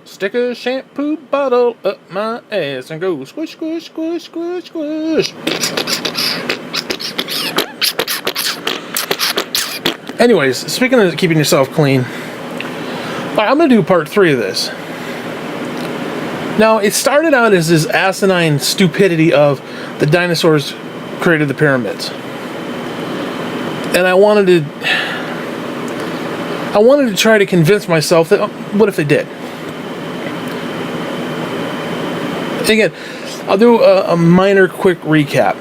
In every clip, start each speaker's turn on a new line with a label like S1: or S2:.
S1: Stick a shampoo bottle up my ass and go squish, squish, squish, squish, squish. Anyways, speaking of keeping yourself clean, alright, I'm going to do part 3 of this. Now, it started out as this asinine stupidity of the dinosaurs created the pyramids. And I wanted to try to convince myself that, what if they did? Again, I'll do a minor quick recap.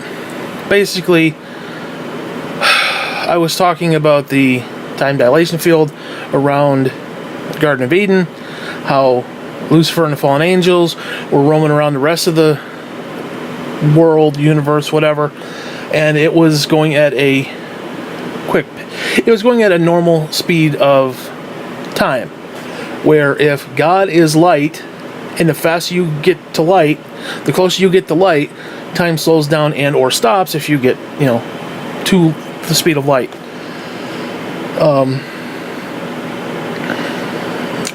S1: Basically, I was talking about the time dilation field around the Garden of Eden, how Lucifer and the fallen angels were roaming around the rest of the world, universe, whatever, and it was going at a normal speed of time, where if God is light, and the faster you get to light, the closer you get to light, time slows down and or stops if you get, to the speed of light.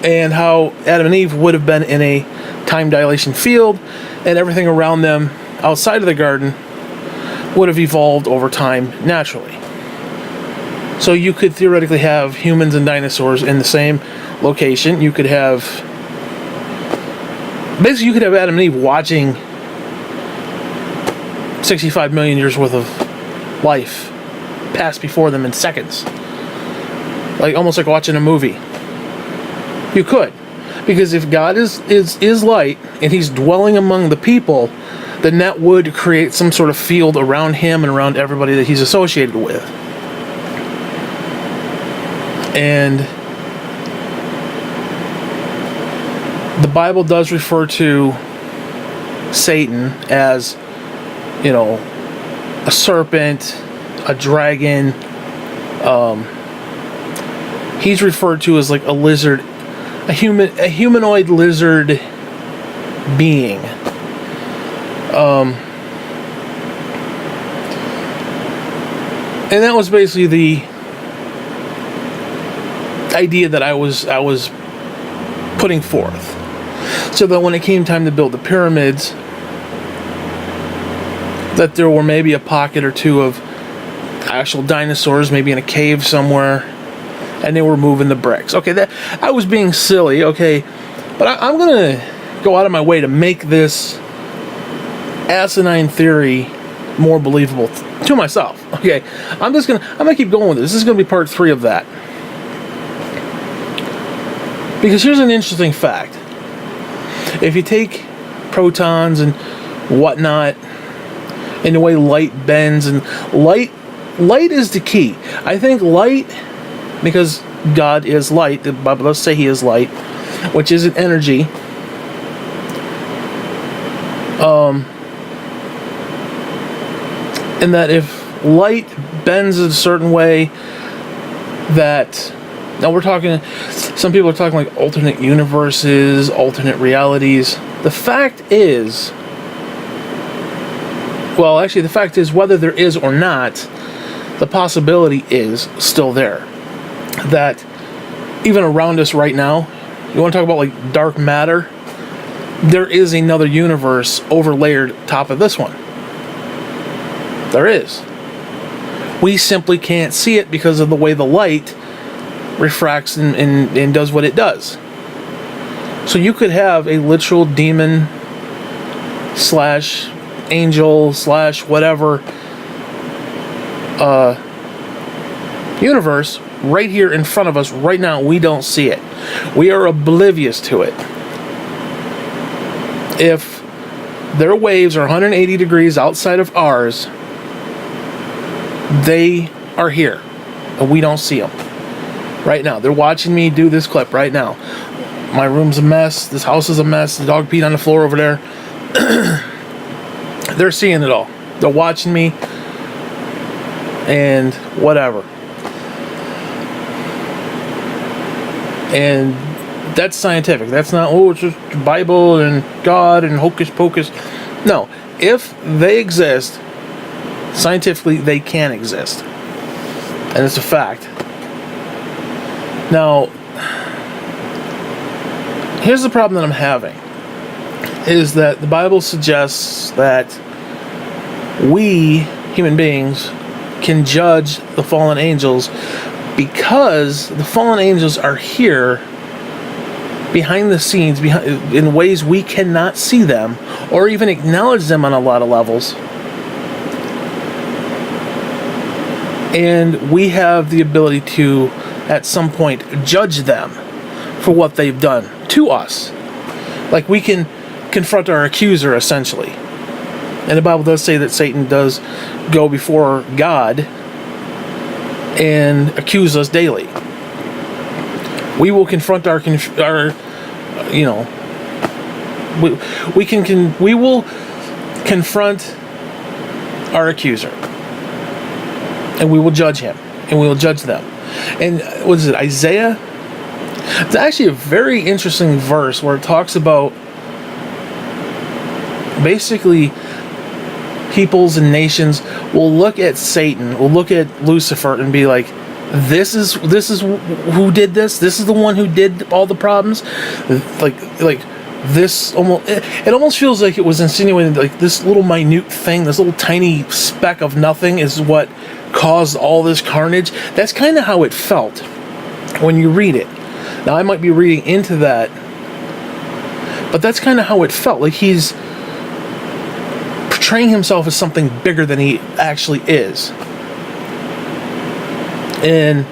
S1: And how Adam and Eve would have been in a time dilation field, and everything around them outside of the garden would have evolved over time naturally. So you could theoretically have humans and dinosaurs in the same location. You could have Adam and Eve watching 65 million years worth of life pass before them in seconds. Almost like watching a movie. You could. Because if God is light and he's dwelling among the people, then that would create some sort of field around him and around everybody that he's associated with. And the Bible does refer to Satan as, a serpent, a dragon. He's referred to as like a lizard, a humanoid lizard being. And that was basically the idea that I was putting forth. So that when it came time to build the pyramids, that there were maybe a pocket or two of actual dinosaurs, maybe in a cave somewhere, and they were moving the bricks. Okay, that I was being silly, okay, but I'm gonna go out of my way to make this asinine theory more believable to myself. Okay, I'm gonna keep going with this. This is gonna be part 3 of that. Because here's an interesting fact. If you take protons and whatnot, and the way light bends, and light is the key. I think light, because God is light, the Bible does say he is light, which is an energy. And that if light bends a certain way, that now we're talking, some people are talking like alternate universes, alternate realities. The fact is, whether there is or not, the possibility is still there. That even around us right now, you want to talk about like dark matter, there is another universe overlaid top of this one. There is. We simply can't see it because of the way the light refracts and does what it does. So you could have a literal demon / angel / whatever universe right here in front of us right now. We don't see it. We are oblivious to it. If their waves are 180 degrees outside of ours, they are here and we don't see them right now. They're watching me do this clip right now. My room's a mess. This house is a mess. The dog peed on the floor over there. They're seeing it all. They're watching me and whatever. And that's scientific. That's not, it's just Bible and God and hocus pocus. No. If they exist, scientifically they can exist. And it's a fact. Now, Here's the problem that I'm having, is that the Bible suggests that we, human beings, can judge the fallen angels because the fallen angels are here behind the scenes, in ways we cannot see them or even acknowledge them on a lot of levels. And we have the ability to, at some point, judge them for what they've done to us. Like, we can confront our accuser, essentially. And the Bible does say that Satan does go before God and accuse us daily. We will confront our we will confront our accuser, and we will judge him, and we will judge them. And what is it, Isaiah? It's actually a very interesting verse where it talks about basically peoples and nations will look at Satan, will look at Lucifer and be like, this is who did this. This is the one who did all the problems. Like this almost, it almost feels like it was insinuating like this little minute thing, this little tiny speck of nothing is what caused all this carnage. That's kind of how it felt when you read it. Now, I might be reading into that, but that's kind of how it felt. Like he's portraying himself as something bigger than he actually is. And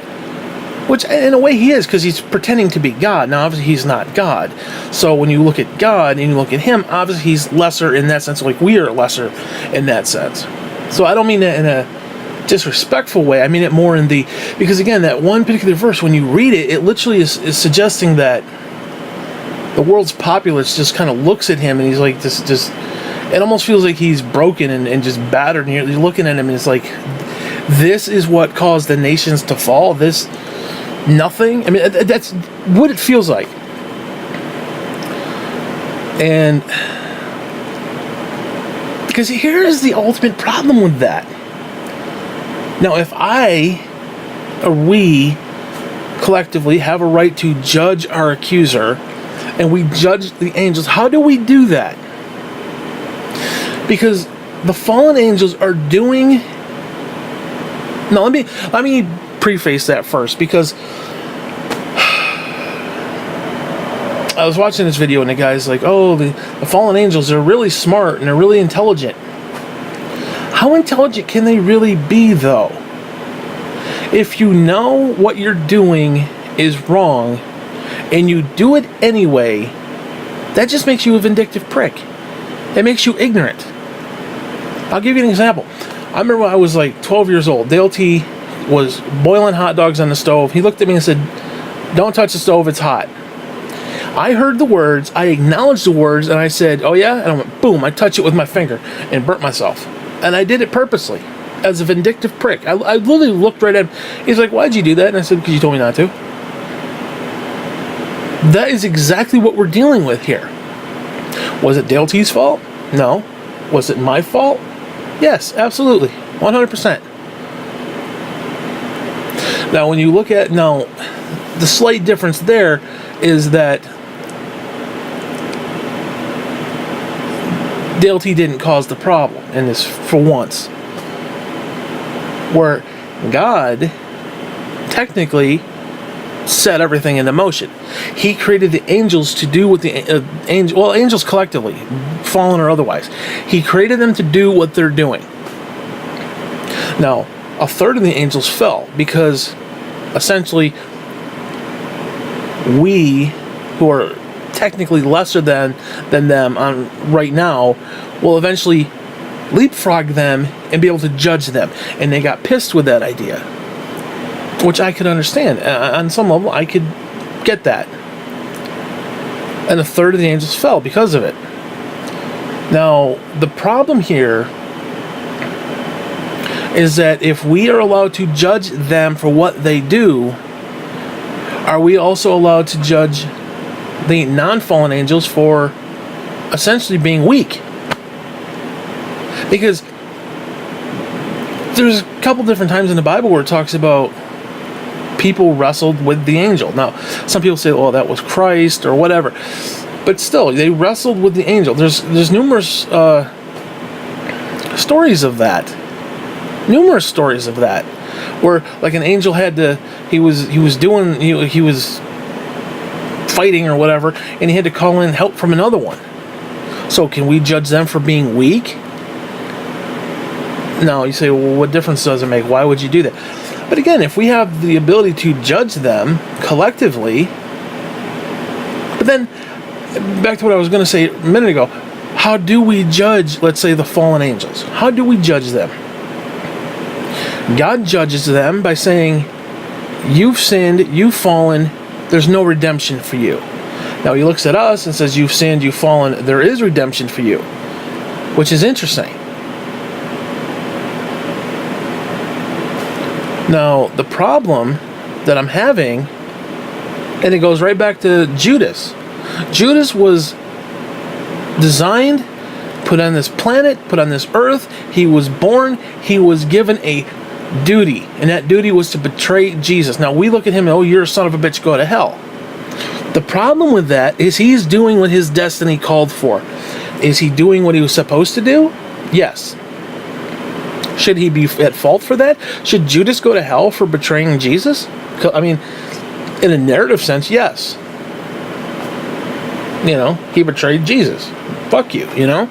S1: which in a way he is, because he's pretending to be God. Now obviously he's not God. So when you look at God and you look at him, obviously he's lesser in that sense, like we are lesser in that sense. So I don't mean that in a disrespectful way. I mean it more in the, because again, that one particular verse, when you read it, it literally is suggesting that the world's populace just kind of looks at him and he's like this, just it almost feels like he's broken and just battered, and you're looking at him and it's like, this is what caused the nations to fall. This nothing. I mean, that's what it feels like. And because here is the ultimate problem with that. Now, if I or we collectively have a right to judge our accuser and we judge the angels, how do we do that? Because the fallen angels are doing. No, let me preface that first, because I was watching this video and the guy's like, oh, the fallen angels are really smart and they're really intelligent. How intelligent can they really be, though? If you know what you're doing is wrong and you do it anyway, that just makes you a vindictive prick. It makes you ignorant. I'll give you an example. I remember when I was like 12 years old, Dale T was boiling hot dogs on the stove. He looked at me and said, don't touch the stove, it's hot. I heard the words, I acknowledged the words, and I said, oh yeah? And I went, boom, I touched it with my finger and burnt myself. And I did it purposely, as a vindictive prick. I literally looked right at him. He's like, why'd you do that? And I said, because you told me not to. That is exactly what we're dealing with here. Was it Dale T's fault? No. Was it my fault? Yes, absolutely. 100%. Now, when you look at, the slight difference there is that Dale T didn't cause the problem in this for once. Where God technically set everything into motion. He created the angels to do what the angels collectively, fallen or otherwise. He created them to do what they're doing. Now, a third of the angels fell because essentially we, who are technically lesser than them on right now, will eventually leapfrog them and be able to judge them. And they got pissed with that idea, which I could understand. On some level, I could get that. And a third of the angels fell because of it. Now, the problem here is that if we are allowed to judge them for what they do, are we also allowed to judge the non-fallen angels for essentially being weak? Because there's a couple different times in the Bible where it talks about people wrestled with the angel. Now, some people say, "Oh, that was Christ," or whatever. But still, they wrestled with the angel. There's numerous stories of that. Numerous stories of that, where like an angel had to, he was fighting or whatever, and he had to call in help from another one. So can we judge them for being weak? No, you say, well, what difference does it make? Why would you do that? But again, if we have the ability to judge them collectively, but then back to what I was going to say a minute ago, how do we judge, let's say, the fallen angels? How do we judge them? God judges them by saying, you've sinned, you've fallen, there's no redemption for you. Now he looks at us and says, you've sinned, you've fallen, there is redemption for you, which is interesting. Now, the problem that I'm having, and it goes right back to Judas. Judas was designed, put on this planet, put on this earth. He was born, he was given a duty, and that duty was to betray Jesus. Now, we look at him and, oh, you're a son of a bitch, go to hell. The problem with that is he's doing what his destiny called for. Is he doing what he was supposed to do? Yes. Should he be at fault for that? Should Judas go to hell for betraying Jesus? I mean, in a narrative sense, yes. You know, he betrayed Jesus. Fuck you, you know?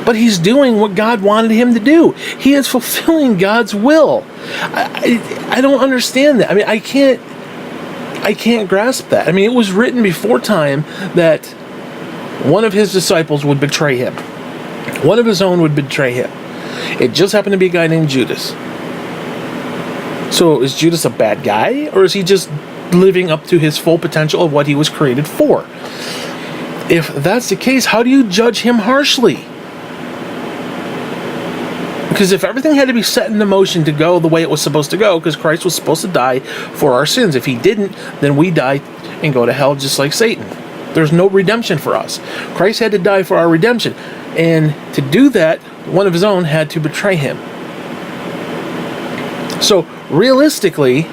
S1: But he's doing what God wanted him to do. He is fulfilling God's will. I don't understand that. I mean, I can't grasp that. I mean, it was written before time that one of his disciples would betray him. One of his own would betray him. It just happened to be a guy named Judas. So is Judas a bad guy, or is he just living up to his full potential of what he was created for? If that's the case, how do you judge him harshly? Because if everything had to be set into motion to go the way it was supposed to go, because Christ was supposed to die for our sins. If he didn't, then we die and go to hell just like Satan. There's no redemption for us. Christ had to die for our redemption. And to do that, one of his own had to betray him. So, realistically,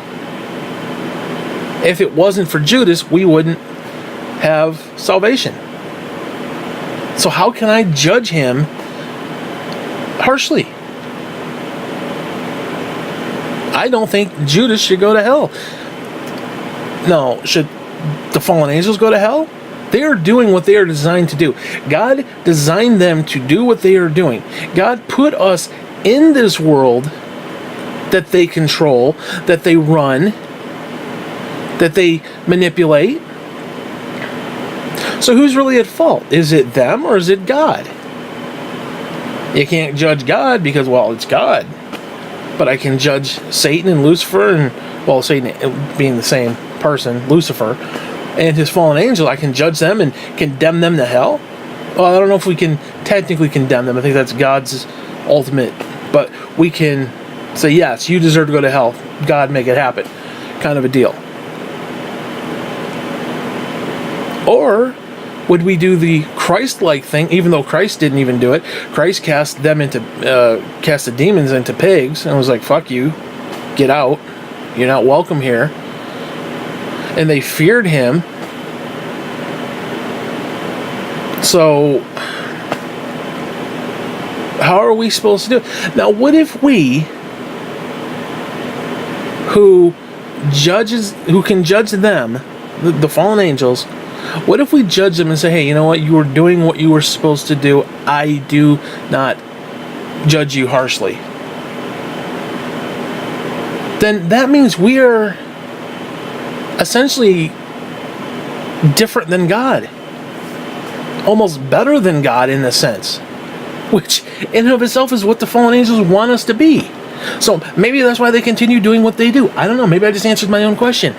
S1: if it wasn't for Judas, we wouldn't have salvation. So how can I judge him harshly? I don't think Judas should go to hell. No, should the fallen angels go to hell? They are doing what they are designed to do. God designed them to do what they are doing. God put us in this world that they control, that they run, that they manipulate. So who's really at fault? Is it them or is it God? You can't judge God because, well, it's God. But I can judge Satan and Lucifer, and, well, Satan being the same person, Lucifer, and his fallen angel. I can judge them and condemn them to hell. Well, I don't know if we can technically condemn them. I think that's God's ultimate. But we can say, yes, you deserve to go to hell. God, make it happen. Kind of a deal. Or would we do the Christ-like thing, even though Christ didn't even do it? Christ cast the demons into pigs and was like, fuck you, get out, you're not welcome here. And they feared him. So how are we supposed to do it? Now, what if we, who can judge them, the fallen angels, what if we judge them and say, hey, you know what? You were doing what you were supposed to do. I do not judge you harshly. Then that means we are essentially different than God. Almost better than God in a sense. Which in and of itself is what the fallen angels want us to be. So maybe that's why they continue doing what they do. I don't know. Maybe I just answered my own question.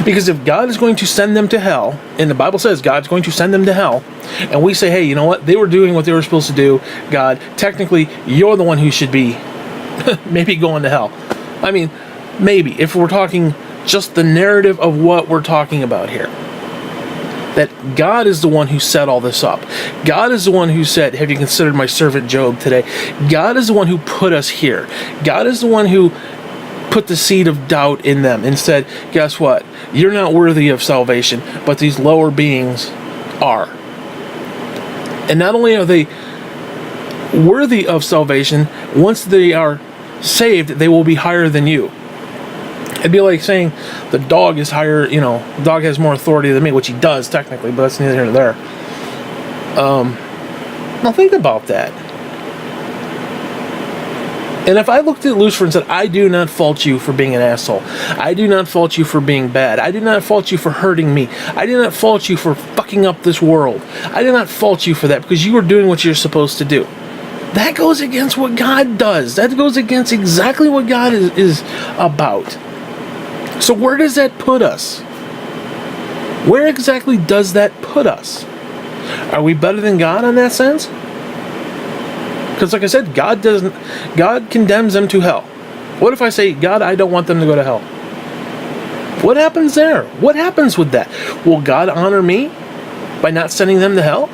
S1: Because if God is going to send them to hell, and the Bible says God's going to send them to hell, and we say, hey, you know what? They were doing what they were supposed to do. God, technically, you're the one who should be maybe going to hell. I mean, maybe. If we're talking just the narrative of what we're talking about here. That God is the one who set all this up. God is the one who said, have you considered my servant Job today? God is the one who put us here. God is the one who put the seed of doubt in them and said, guess what? You're not worthy of salvation, but these lower beings are. And not only are they worthy of salvation, once they are saved, they will be higher than you. It'd be like saying the dog is higher, the dog has more authority than me, which he does technically, but that's neither here nor there. Now think about that. And if I looked at Lucifer and said, I do not fault you for being an asshole. I do not fault you for being bad. I do not fault you for hurting me. I do not fault you for fucking up this world. I do not fault you for that because you are doing what you're supposed to do. That goes against what God does. That goes against exactly what God is about. So where does that put us? Where exactly does that put us? Are we better than God in that sense? Because like I said, God condemns them to hell. What if I say, God, I don't want them to go to hell? What happens there? What happens with that? Will God honor me by not sending them to hell?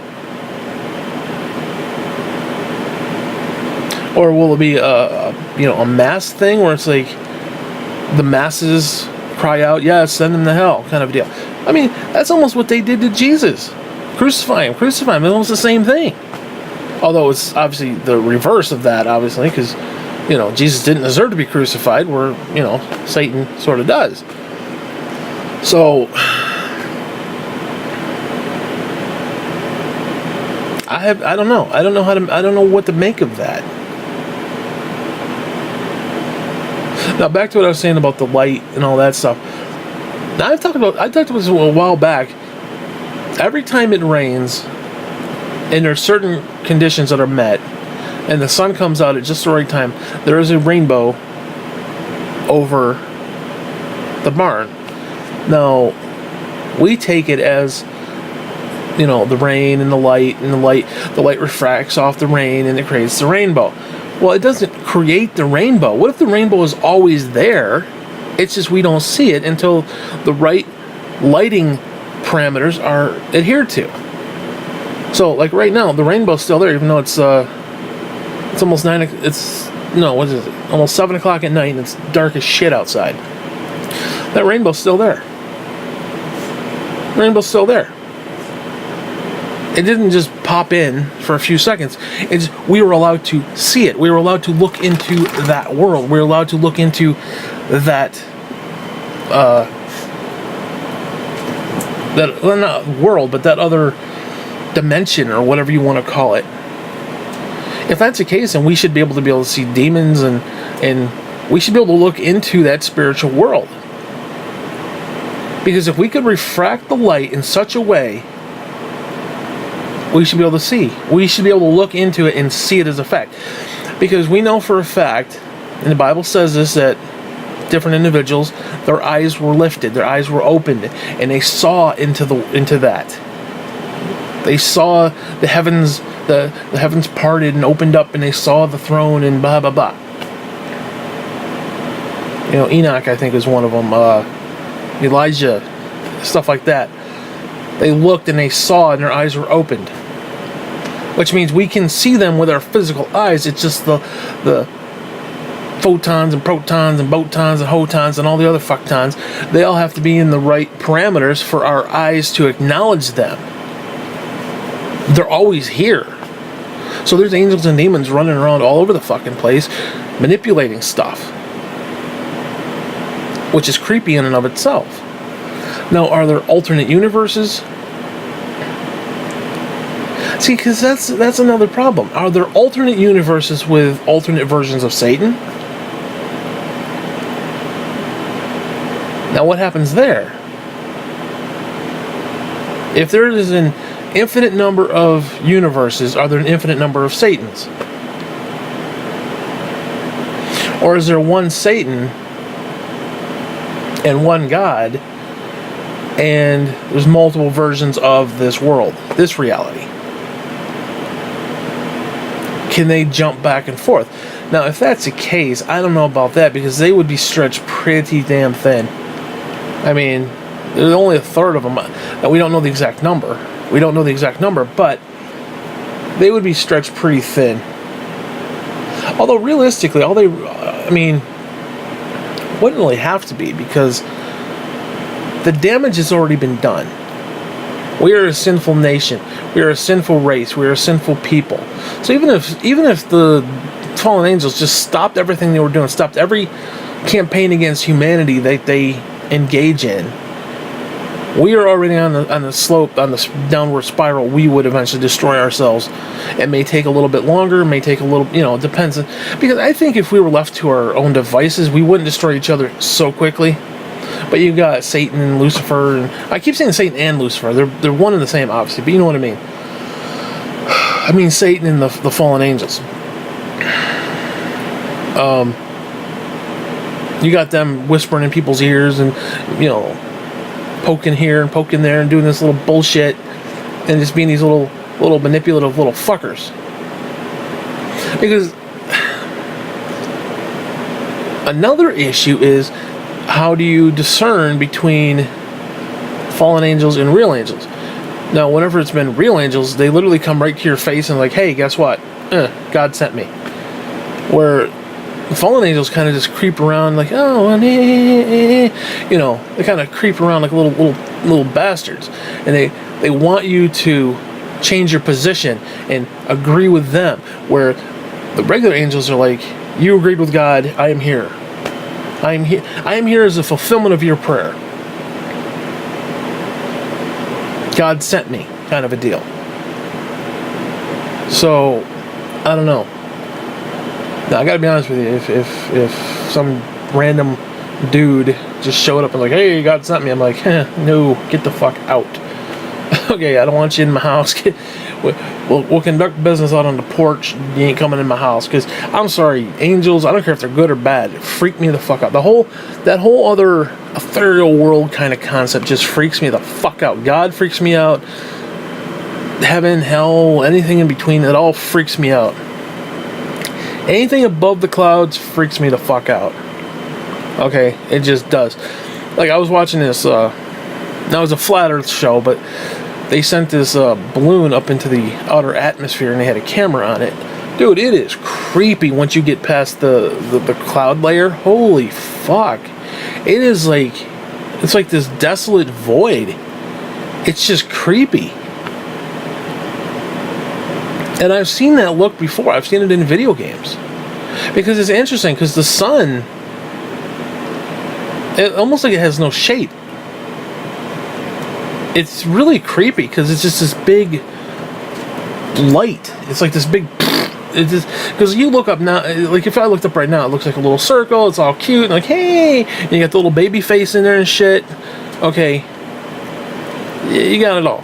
S1: Or will it be a mass thing where it's like the masses cry out, yeah, send them to hell kind of deal? I mean, that's almost what they did to Jesus. Crucify him. It's almost the same thing. Although it's obviously the reverse of that, obviously, because, Jesus didn't deserve to be crucified, where, Satan sort of does. So, I don't know. I don't know what to make of that. Now, back to what I was saying about the light and all that stuff. Now, I talked about this a while back. Every time it rains, and there are certain conditions that are met, and the sun comes out at just the right time, there is a rainbow over the barn. Now, we take it as, the rain and the light refracts off the rain and it creates the rainbow. Well, it doesn't create the rainbow. What if the rainbow is always there? It's just we don't see it until the right lighting parameters are adhered to. So, like right now, the rainbow's still there, even though it's almost almost 7 o'clock at night, and it's dark as shit outside. That rainbow's still there. Rainbow's still there. It didn't just pop in for a few seconds. We were allowed to see it. We were allowed to look into that world. We were allowed to look into that not world, but that other dimension, or whatever you want to call it. If that's the case, then we should be able to see demons, and we should be able to look into that spiritual world. Because if we could refract the light in such a way, we should be able to see. We should be able to look into it and see it as a fact. Because we know for a fact, and the Bible says this, that different individuals, their eyes were lifted, their eyes were opened, and they saw into that. They saw the heavens, the heavens parted and opened up, and they saw the throne and blah blah blah. Enoch, I think, is one of them. Elijah, stuff like that. They looked and they saw, and their eyes were opened. Which means we can see them with our physical eyes. It's just the photons and protons and botons and hotons and all the other fucktons. They all have to be in the right parameters for our eyes to acknowledge them. They're always here. So there's angels and demons running around all over the fucking place, manipulating stuff. Which is creepy in and of itself. Now, are there alternate universes? See, because that's another problem. Are there alternate universes with alternate versions of Satan? Now, what happens there? If there is an infinite number of universes, are there an infinite number of Satans? Or is there one Satan and one God, and there's multiple versions of this world, this reality? Can they jump back and forth? Now, if that's the case, I don't know about that, because they would be stretched pretty damn thin. I mean, there's only a third of them. Now, we don't know the exact number. But they would be stretched pretty thin. Although, realistically, Wouldn't really have to be, because the damage has already been done. We are a sinful nation. We are a sinful race. We are a sinful people. So even if the fallen angels just stopped everything they were doing, stopped every campaign against humanity that they engage in, we are already on the slope, on the downward spiral. We would eventually destroy ourselves. It may take a little bit longer. It may take a little, it depends. Because I think if we were left to our own devices, we wouldn't destroy each other so quickly. But you got Satan and Lucifer, and I keep saying Satan and Lucifer. They're one and the same, obviously, but you know what I mean. I mean Satan and the fallen angels. You got them whispering in people's ears and, poking here and poking there and doing this little bullshit and just being these little manipulative little fuckers. Because another issue is, how do you discern between fallen angels and real angels? Now, whenever it's been real angels, they literally come right to your face and like, hey, guess what? God sent me. Where the fallen angels kind of just creep around like, oh, they kind of creep around like little bastards, and they want you to change your position and agree with them. Where the regular angels are like, you agreed with God, I am here. I am here as a fulfillment of your prayer. God sent me, kind of a deal. So, I don't know. Now, I gotta be honest with you, if some random dude just showed up and like, hey, God sent me, I'm like, no, get the fuck out. Okay, I don't want you in my house. We'll conduct business out on the porch. You ain't coming in my house. Because, I'm sorry, angels, I don't care if they're good or bad, freak me the fuck out. That whole other ethereal world kind of concept just freaks me the fuck out. God freaks me out. Heaven, hell, anything in between, it all freaks me out. Anything above the clouds freaks me the fuck out. Okay, it just does. Like, I was watching this, now it was a flat earth show, but they sent this balloon up into the outer atmosphere and they had a camera on it. Dude, it is creepy once you get past the cloud layer. Holy fuck. It is like, it's like this desolate void. It's just creepy. And I've seen that look before. I've seen it in video games. Because it's interesting, because the sun, it almost like it has no shape. It's really creepy, because it's just this big light. It's like this big, it's just, because you look up now, like if I looked up right now, it looks like a little circle, it's all cute, and like, hey, and you got the little baby face in there and shit. Okay, you got it all.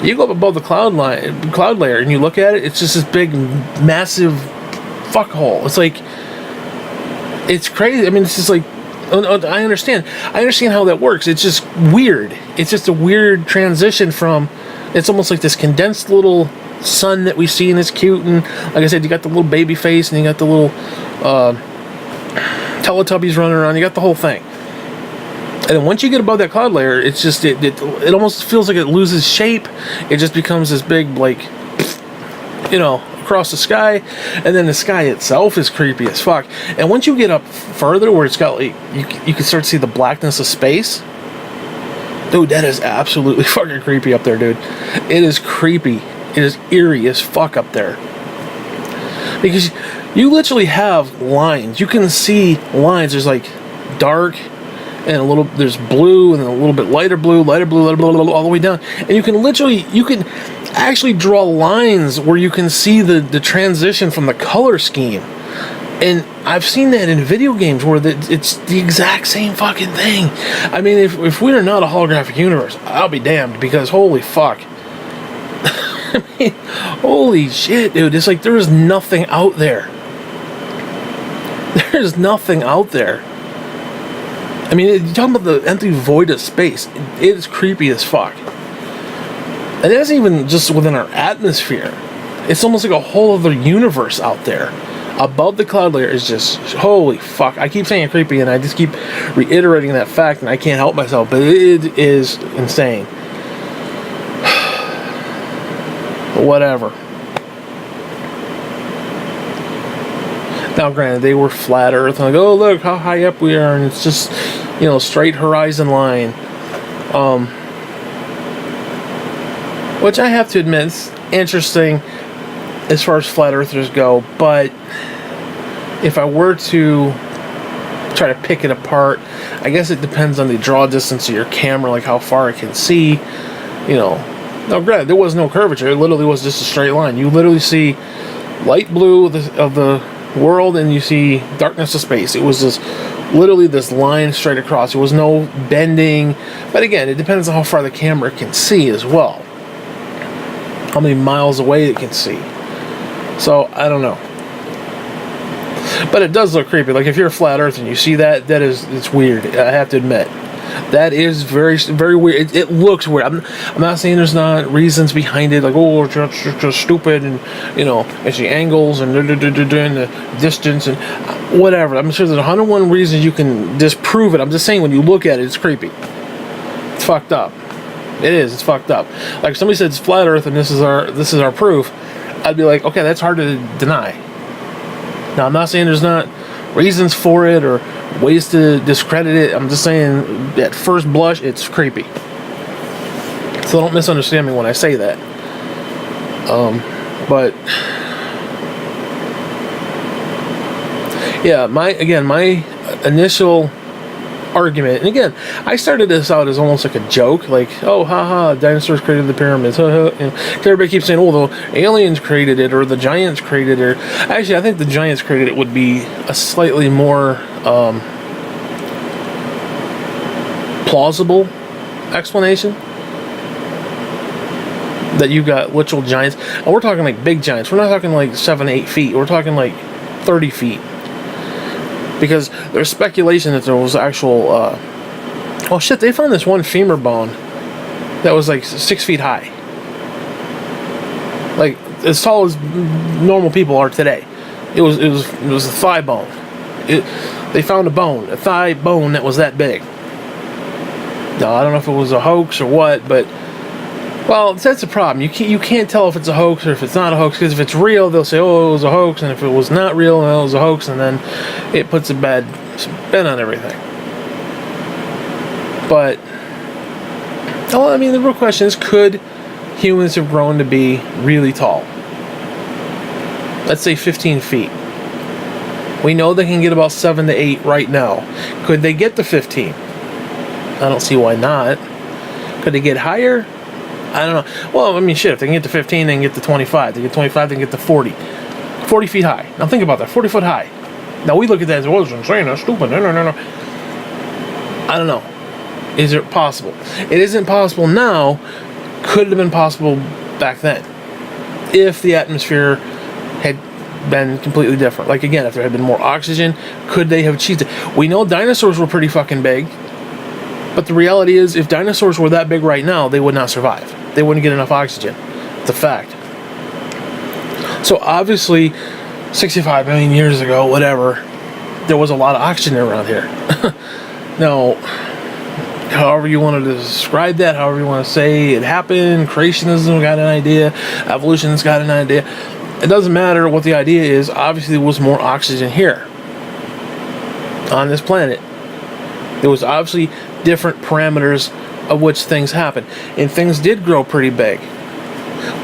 S1: You go up above the cloud layer, and you look at it, it's just this big, massive fuck hole. It's like, it's crazy. I mean, it's just like, I understand how that works. It's just weird. It's just a weird transition from, it's almost like this condensed little sun that we see, and it's cute, and like I said, you got the little baby face, and you got the little Teletubbies running around, you got the whole thing. And then once you get above that cloud layer, it's just, it almost feels like it loses shape. It just becomes this big, like, across the sky. And then the sky itself is creepy as fuck. And once you get up further, where it's got, like, you can start to see the blackness of space. Dude, that is absolutely fucking creepy up there, dude. It is creepy. It is eerie as fuck up there. Because you literally have lines. You can see lines. There's, like, dark, and there's blue, and then a little bit lighter blue, all the way down. And you can actually draw lines where you can see the transition from the color scheme. And I've seen that in video games where it's the exact same fucking thing. I mean, if we are not a holographic universe, I'll be damned, because holy fuck. I mean, holy shit, dude. It's like there is nothing out there. There's nothing out there. I mean, you're talking about the empty void of space. It is creepy as fuck. And it isn't even just within our atmosphere. It's almost like a whole other universe out there. Above the cloud layer is just, holy fuck. I keep saying creepy, and I just keep reiterating that fact, and I can't help myself, but it is insane. Whatever. Now, granted, they were flat Earth, and like, oh look how high up we are, and it's just, you know, straight horizon line. Which I have to admit is interesting as far as flat earthers go, but if I were to try to pick it apart, I guess it depends on the draw distance of your camera, like how far it can see, you know. Now granted, there was no curvature, it literally was just a straight line. You literally see light blue of the world, and you see darkness of space. It was just literally this line straight across. There was no bending, but again, it depends on how far the camera can see as well, how many miles away it can see. So I don't know, but it does look creepy. Like if you're a flat earth and you see that, it's weird. I have to admit, that is very, very weird. It looks weird. I'm not saying there's not reasons behind it, like, oh, it's just stupid, and you know, it's the angles and the distance and whatever. I'm sure there's 101 reasons you can disprove it. I'm just saying, when you look at it, it's creepy. It's fucked up. It is. It's fucked up. Like if somebody said it's flat Earth and this is our proof, I'd be like, okay, that's hard to deny. Now, I'm not saying there's not reasons for it or ways to discredit it. I'm just saying, at first blush, it's creepy. So don't misunderstand me when I say that. But yeah, my initial argument, and again, I started this out as almost like a joke, like, oh, haha, dinosaurs created the pyramids, and everybody keeps saying, oh, the aliens created it, or the giants created it. Actually, I think the giants created it would be a slightly more plausible explanation. That you've got literal giants, and we're talking like big giants. We're not talking like 7-8 feet. We're talking like 30 feet. Because there's speculation that there was actual, oh shit, they found this one femur bone that was like 6 feet high. Like, as tall as normal people are today. It was a thigh bone. They found a thigh bone that was that big. Now, I don't know if it was a hoax or what, but, well, that's the problem. You can't tell if it's a hoax or if it's not a hoax, because if it's real, they'll say, oh, it was a hoax, and if it was not real, well, it was a hoax, and then it puts a bad spin on everything. But, well, I mean, the real question is, could humans have grown to be really tall? Let's say 15 feet. We know they can get about 7 to 8 right now. Could they get to 15? I don't see why not. Could they get higher? I don't know. Well, I mean, shit, if they can get to 15, they can get to 25. They get 25, they can get to 40. 40 feet high. Now think about that, 40 foot high. Now we look at that as, well, it's insane, that's stupid. No. I don't know. Is it possible? It isn't possible now. Could it have been possible back then? If the atmosphere had been completely different. Like, again, if there had been more oxygen, could they have achieved it? We know dinosaurs were pretty fucking big. But the reality is, if dinosaurs were that big right now, they would not survive. They wouldn't get enough oxygen. It's a fact. So obviously, 65 million years ago, whatever, there was a lot of oxygen around here. Now, however you want to describe that, however you want to say it happened, creationism got an idea, evolution's got an idea. It doesn't matter what the idea is. Obviously, there was more oxygen here on this planet. There was obviously different parameters of which things happen, and things did grow pretty big.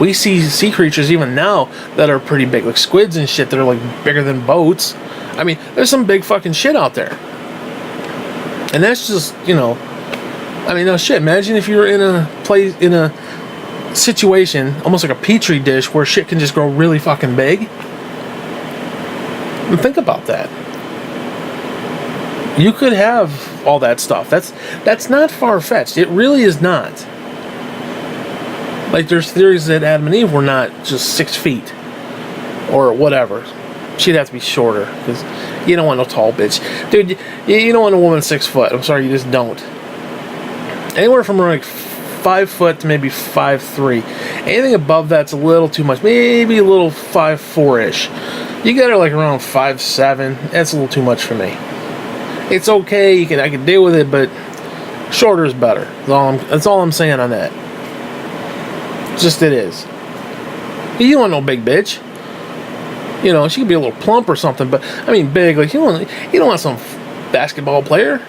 S1: We see sea creatures even now that are pretty big, like squids and shit that are like bigger than boats. I mean, there's some big fucking shit out there, and that's just, you know, I mean, no shit. Imagine if you're in a situation almost like a petri dish where shit can just grow really fucking big. And think about that. You could have all that stuff. That's not far-fetched. It really is not. Like, there's theories that Adam and Eve were not just 6 feet or whatever. She'd have to be shorter, because you don't want no tall bitch, dude. You don't want a woman 6 foot. I'm sorry, you just don't. Anywhere from like 5 foot to maybe 5'3". Anything above that's a little too much. Maybe a little 5'4"-ish. You get her like around 5'7". That's a little too much for me. It's okay, I can deal with it, but shorter is better. That's all I'm saying on that. Just it is. You don't want no big bitch. You know, she could be a little plump or something, but I mean big. Like you don't want some basketball player.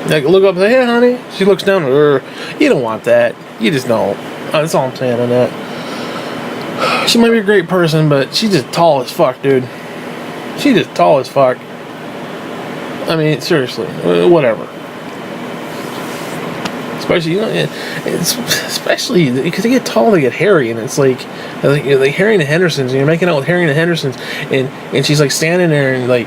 S1: Like look up and say, hey honey. She looks down at her. You don't want that. You just don't. That's all I'm saying on that. She might be a great person, but she's just tall as fuck, dude. She's just tall as fuck. I mean, seriously, whatever. Especially, you know, especially because they get tall, they get hairy, and it's like Harry and the Hendersons, and you're making out with Harry and the Hendersons, and she's like standing there, and like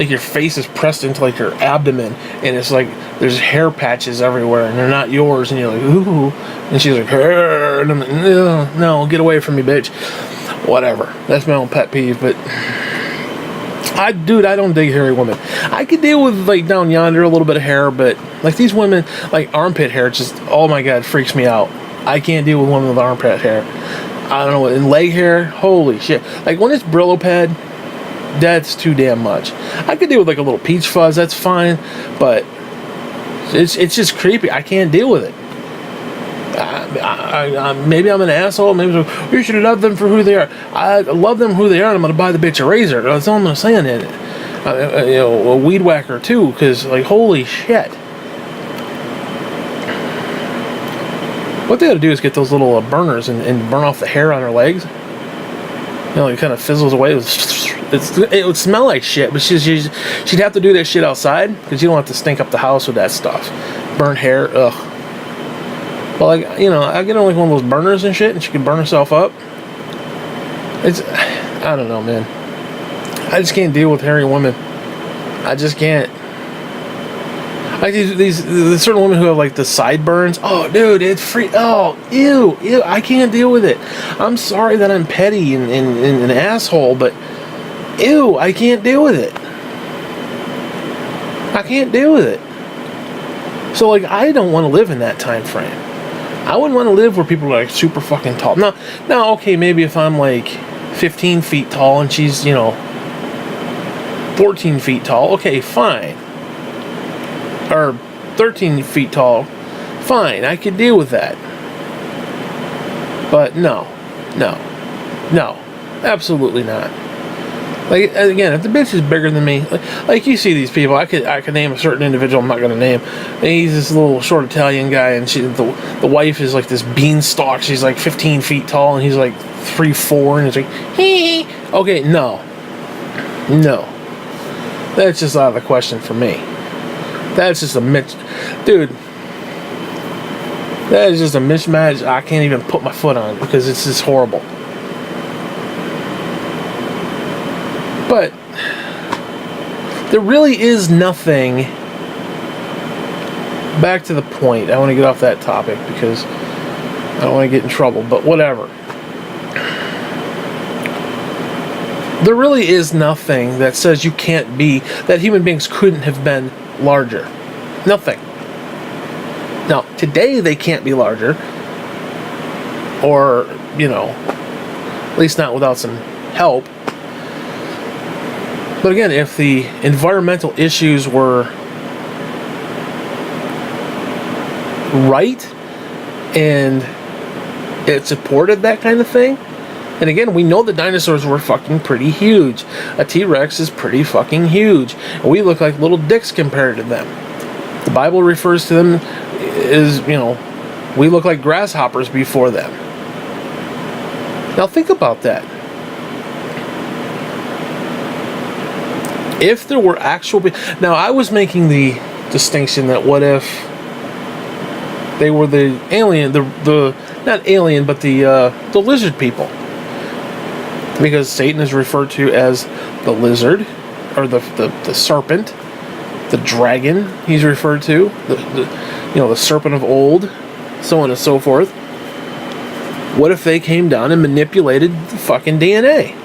S1: your face is pressed into like your abdomen, and it's like there's hair patches everywhere, and they're not yours, and you're like ooh, and she's like, and I'm like, no, get away from me, bitch. Whatever. That's my own pet peeve, but. I don't dig hairy women. I could deal with like down yonder a little bit of hair, but like these women, like armpit hair, just oh my god, freaks me out. I can't deal with women with armpit hair. I don't know, and leg hair, holy shit. Like when it's Brillo pad, that's too damn much. I could deal with like a little peach fuzz, that's fine, but it's just creepy. I can't deal with it. Maybe I'm an asshole. Maybe you should love them for who they are. I love them who they are. And I'm gonna buy the bitch a razor. That's all I'm saying. You know, a weed whacker too, because like holy shit. What they gotta do is get those little burners and burn off the hair on their legs. You know, it kind of fizzles away. It would smell like shit, but she'd have to do that shit outside because you don't have to stink up the house with that stuff. Burnt hair, ugh. Well, like, you know, I get on like one of those burners and shit, and she can burn herself up. I don't know, man. I just can't deal with hairy women. I just can't. Like these certain women who have like the sideburns. Oh, dude, it's free. Oh, ew. I can't deal with it. I'm sorry that I'm petty and an asshole, but ew, I can't deal with it. I can't deal with it. So like, I don't want to live in that time frame. I wouldn't want to live where people are like super fucking tall. Now, okay, maybe if I'm like 15 feet tall and she's, you know, 14 feet tall, okay, fine. Or 13 feet tall, fine, I could deal with that. But no, absolutely not. Like, again, if the bitch is bigger than me, like you see these people, I could name a certain individual I'm not going to name. And he's this little short Italian guy, and the wife is like this beanstalk. She's like 15 feet tall, and he's like 3'4", and it's like, hee. Okay, no. That's just out of the question for me. That's just a dude. That is just a mismatch I can't even put my foot on because it's just horrible. But there really is nothing. Back to the point. I want to get off that topic because I don't want to get in trouble, but whatever. There really is nothing that says you can't be, that human beings couldn't have been larger. Nothing. Now, today they can't be larger. Or, you know, at least not without some help. But again, if the environmental issues were right and it supported that kind of thing, and again, we know the dinosaurs were fucking pretty huge. A T-Rex is pretty fucking huge. And we look like little dicks compared to them. The Bible refers to them as, you know, we look like grasshoppers before them. Now think about that. If there were actual... Now, I was making the distinction that what if they were the alien, the not alien, but the lizard people. Because Satan is referred to as the lizard, or the serpent, the dragon he's referred to, the serpent of old, so on and so forth. What if they came down and manipulated the fucking DNA?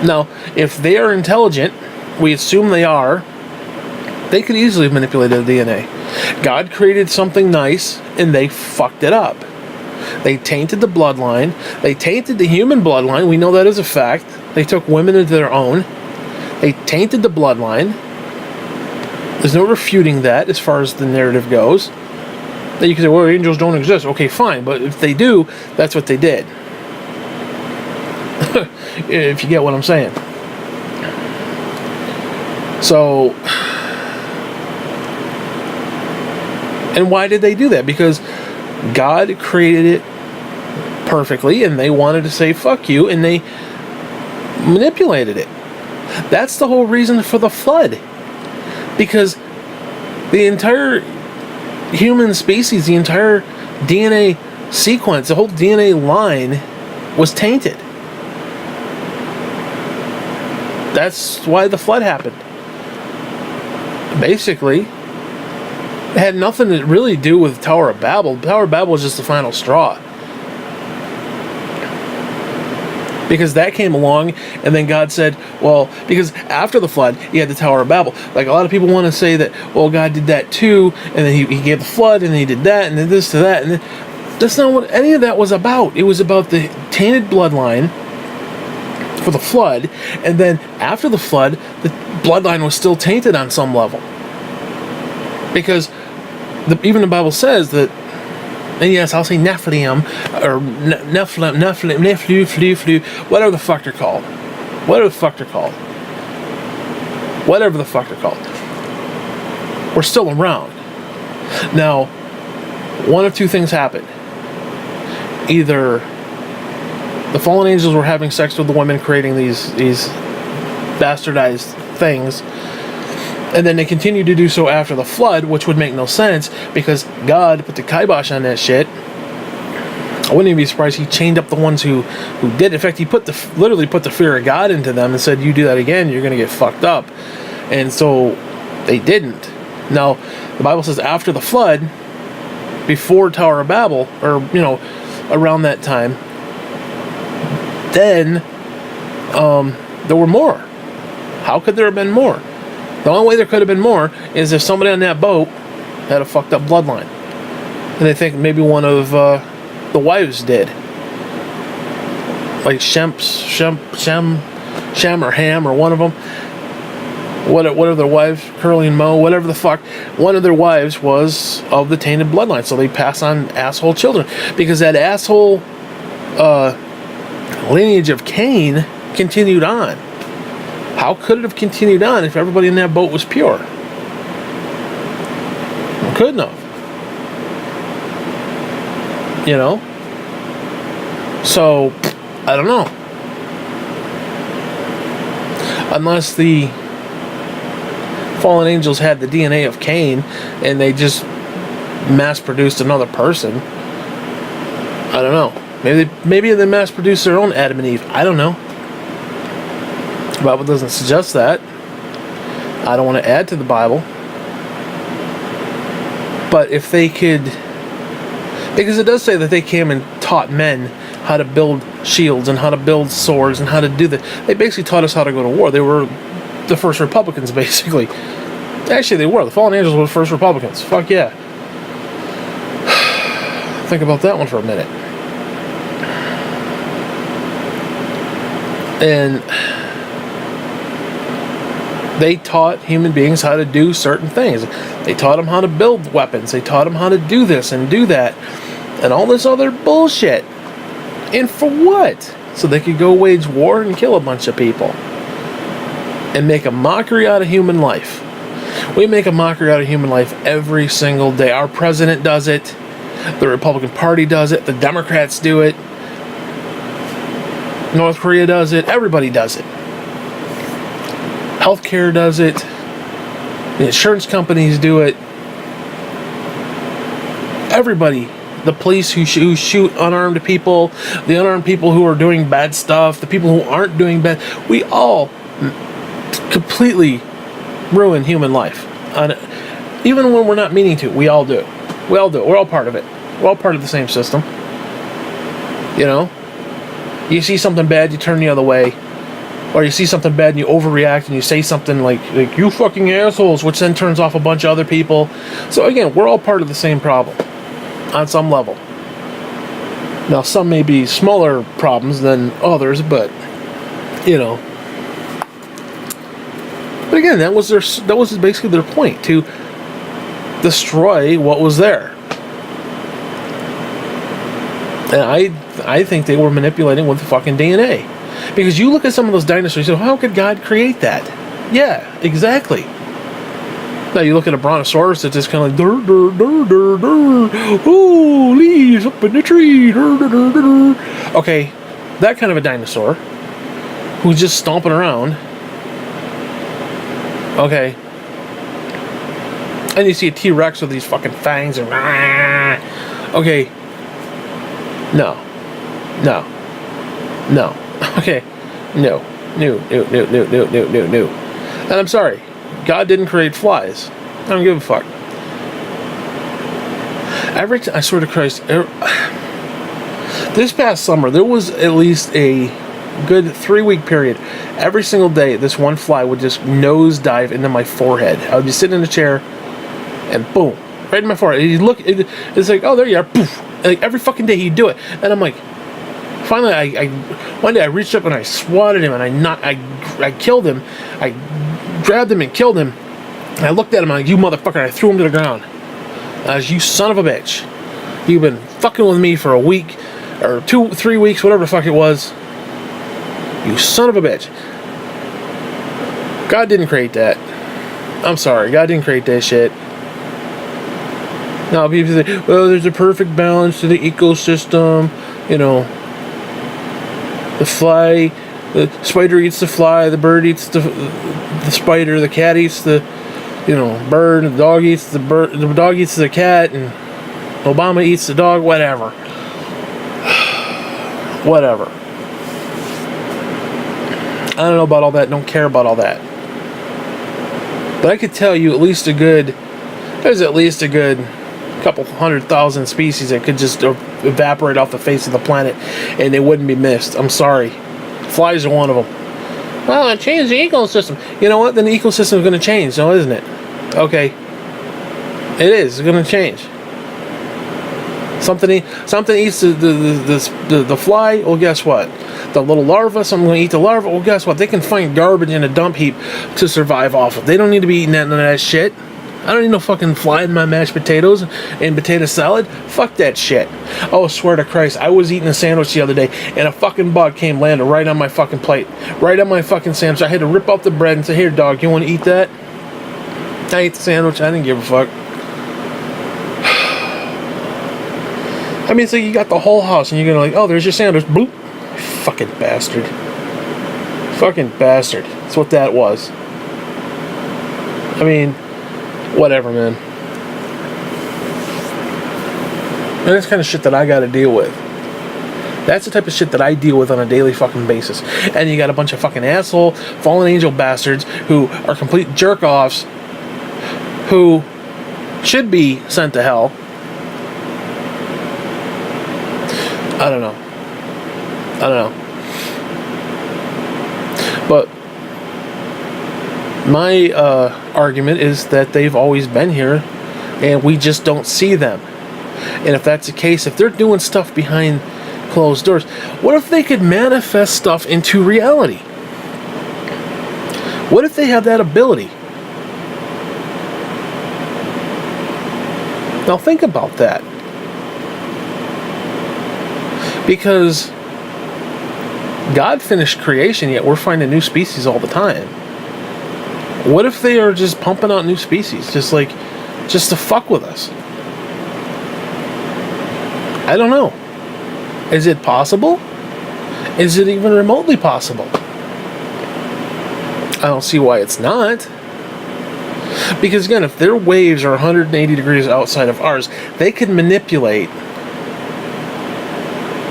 S1: Now, if they are intelligent, we assume they are, they could easily have manipulated the DNA. God created something nice, and they fucked it up. They tainted the bloodline. They tainted the human bloodline. We know that as a fact. They took women into their own. They tainted the bloodline. There's no refuting that as far as the narrative goes. Then you can say, well, angels don't exist. Okay, fine. But if they do, that's what they did. If you get what I'm saying. So, and why did they do that? Because God created it perfectly, and they wanted to say fuck you, and they manipulated it. That's the whole reason for the flood. Because the entire human species, the entire DNA sequence, the whole DNA line was tainted. That's why the flood happened. Basically, it had nothing to really do with Tower of Babel. Tower of Babel was just the final straw. Because that came along, and then God said, well, because after the flood, you had the Tower of Babel. Like, a lot of people want to say that, well, God did that too, and then he gave the flood, and then he did that, and then this to that, and then, that's not what any of that was about. It was about the tainted bloodline for the flood, and then after the flood, the bloodline was still tainted on some level. Because even the Bible says that, and yes, I'll say Nephilim, or Nephilim, whatever the fuck they're called. Whatever the fuck they're called. Whatever the fuck they're called. We're still around. Now, one of two things happened. Either the fallen angels were having sex with the women, creating these bastardized things, and then they continued to do so after the flood, which would make no sense, because God put the kibosh on that shit. I wouldn't even be surprised he chained up the ones who did. In fact, he literally put the fear of God into them and said, you do that again, you're going to get fucked up. And so they didn't. Now, the Bible says after the flood, before Tower of Babel, or, around that time, then there were more. How could there have been more? The only way there could have been more is if somebody on that boat had a fucked up bloodline. And they think maybe one of the wives did. Like Shem or Ham, or one of them. Whatever their wives, Curly and Moe, whatever the fuck. One of their wives was of the tainted bloodline. So they pass on asshole children. Because that asshole lineage of Cain continued on. How could it have continued on if everybody in that boat was pure? It couldn't have. So, I don't know. Unless the fallen angels had the DNA of Cain and they just mass-produced another person. I don't know. Maybe they mass-produced their own Adam and Eve. I don't know. The Bible doesn't suggest that. I don't want to add to the Bible. But if they could... Because it does say that they came and taught men how to build shields and how to build swords and how to do that. They basically taught us how to go to war. They were the first Republicans, basically. Actually, they were. The fallen angels were the first Republicans. Fuck yeah. Think about that one for a minute. And they taught human beings how to do certain things. They taught them how to build weapons. They taught them how to do this and do that. And all this other bullshit. And for what? So they could go wage war and kill a bunch of people. And make a mockery out of human life. We make a mockery out of human life every single day. Our president does it. The Republican Party does it. The Democrats do it. North Korea does it. Everybody does it. Healthcare does it. The insurance companies do it. Everybody. The police who shoot unarmed people. The unarmed people who are doing bad stuff. The people who aren't doing bad. We all completely ruin human life. Even when we're not meaning to. We all do. We all do it. We're all part of it. We're all part of the same system. You see something bad, you turn the other way. Or you see something bad and you overreact and you say something like you fucking assholes, which then turns off a bunch of other people. So again, we're all part of the same problem. On some level. Now, some may be smaller problems than others, but But again, that was basically their point, to destroy what was there. And I think they were manipulating with fucking DNA. Because you look at some of those dinosaurs, you say, how could God create that? Yeah, exactly. Now you look at a brontosaurus that's just kind of like, dur, dur, dur, dur, dur. Oh, leaves up in the tree. Dur, dur, dur, dur. Okay, that kind of a dinosaur who's just stomping around. Okay. And you see a T-Rex with these fucking fangs and okay. No. Okay. No. And I'm sorry. God didn't create flies. I don't give a fuck. Every time, I swear to Christ, this past summer, there was at least a good 3-week period. Every single day, this one fly would just nosedive into my forehead. I would be sitting in a chair, and boom, right in my forehead. He'd look, it's like, oh, there you are, poof. Like every fucking day he'd do it, and I'm like, finally, one day I reached up and I swatted him, and I killed him. I grabbed him and killed him. And I looked at him, and I'm like, you motherfucker! And I threw him to the ground. As you son of a bitch, you've been fucking with me for a week, or 2-3 weeks, whatever the fuck it was. You son of a bitch. God didn't create that. I'm sorry, God didn't create that shit. Now people say, well, there's a perfect balance to the ecosystem. You know, the fly, the spider eats the fly, the bird eats the spider, the cat eats the, bird, the dog eats the bird, the dog eats the cat, and Obama eats the dog, whatever. Whatever. I don't know about all that, don't care about all that. But I could tell you there's at least a good couple 100,000 species that could just evaporate off the face of the planet and they wouldn't be missed. I'm sorry. Flies are one of them. Well, it changed the ecosystem. You know what? Then the ecosystem is going to change, so isn't it? Okay. It is. It's going to change. Something eats the fly. Well, guess what? The little larva, something going to eat the larva. Well, guess what? They can find garbage in a dump heap to survive off of. They don't need to be eating none of that shit. I don't need no fucking fly in my mashed potatoes and potato salad. Fuck that shit. Oh, swear to Christ, I was eating a sandwich the other day and a fucking bug landed right on my fucking plate. Right on my fucking sandwich. I had to rip out the bread and say, here, dog, you want to eat that? I ate the sandwich. I didn't give a fuck. I mean, so you got the whole house and you're going to oh, there's your sandwich. Boop. Fucking bastard. Fucking bastard. That's what that was. I mean, whatever, man. And that's kind of shit that I gotta deal with. That's the type of shit that I deal with on a daily fucking basis. And you got a bunch of fucking asshole, fallen angel bastards who are complete jerk-offs who should be sent to hell. I don't know. But my argument is that they've always been here and we just don't see them. And if that's the case, if they're doing stuff behind closed doors, what if they could manifest stuff into reality? What if they have that ability? Now think about that. Because God finished creation, yet we're finding new species all the time. What if they are just pumping out new species, just to fuck with us? I don't know. Is it possible? Is it even remotely possible? I don't see why it's not. Because again, if their waves are 180 degrees outside of ours, they could manipulate.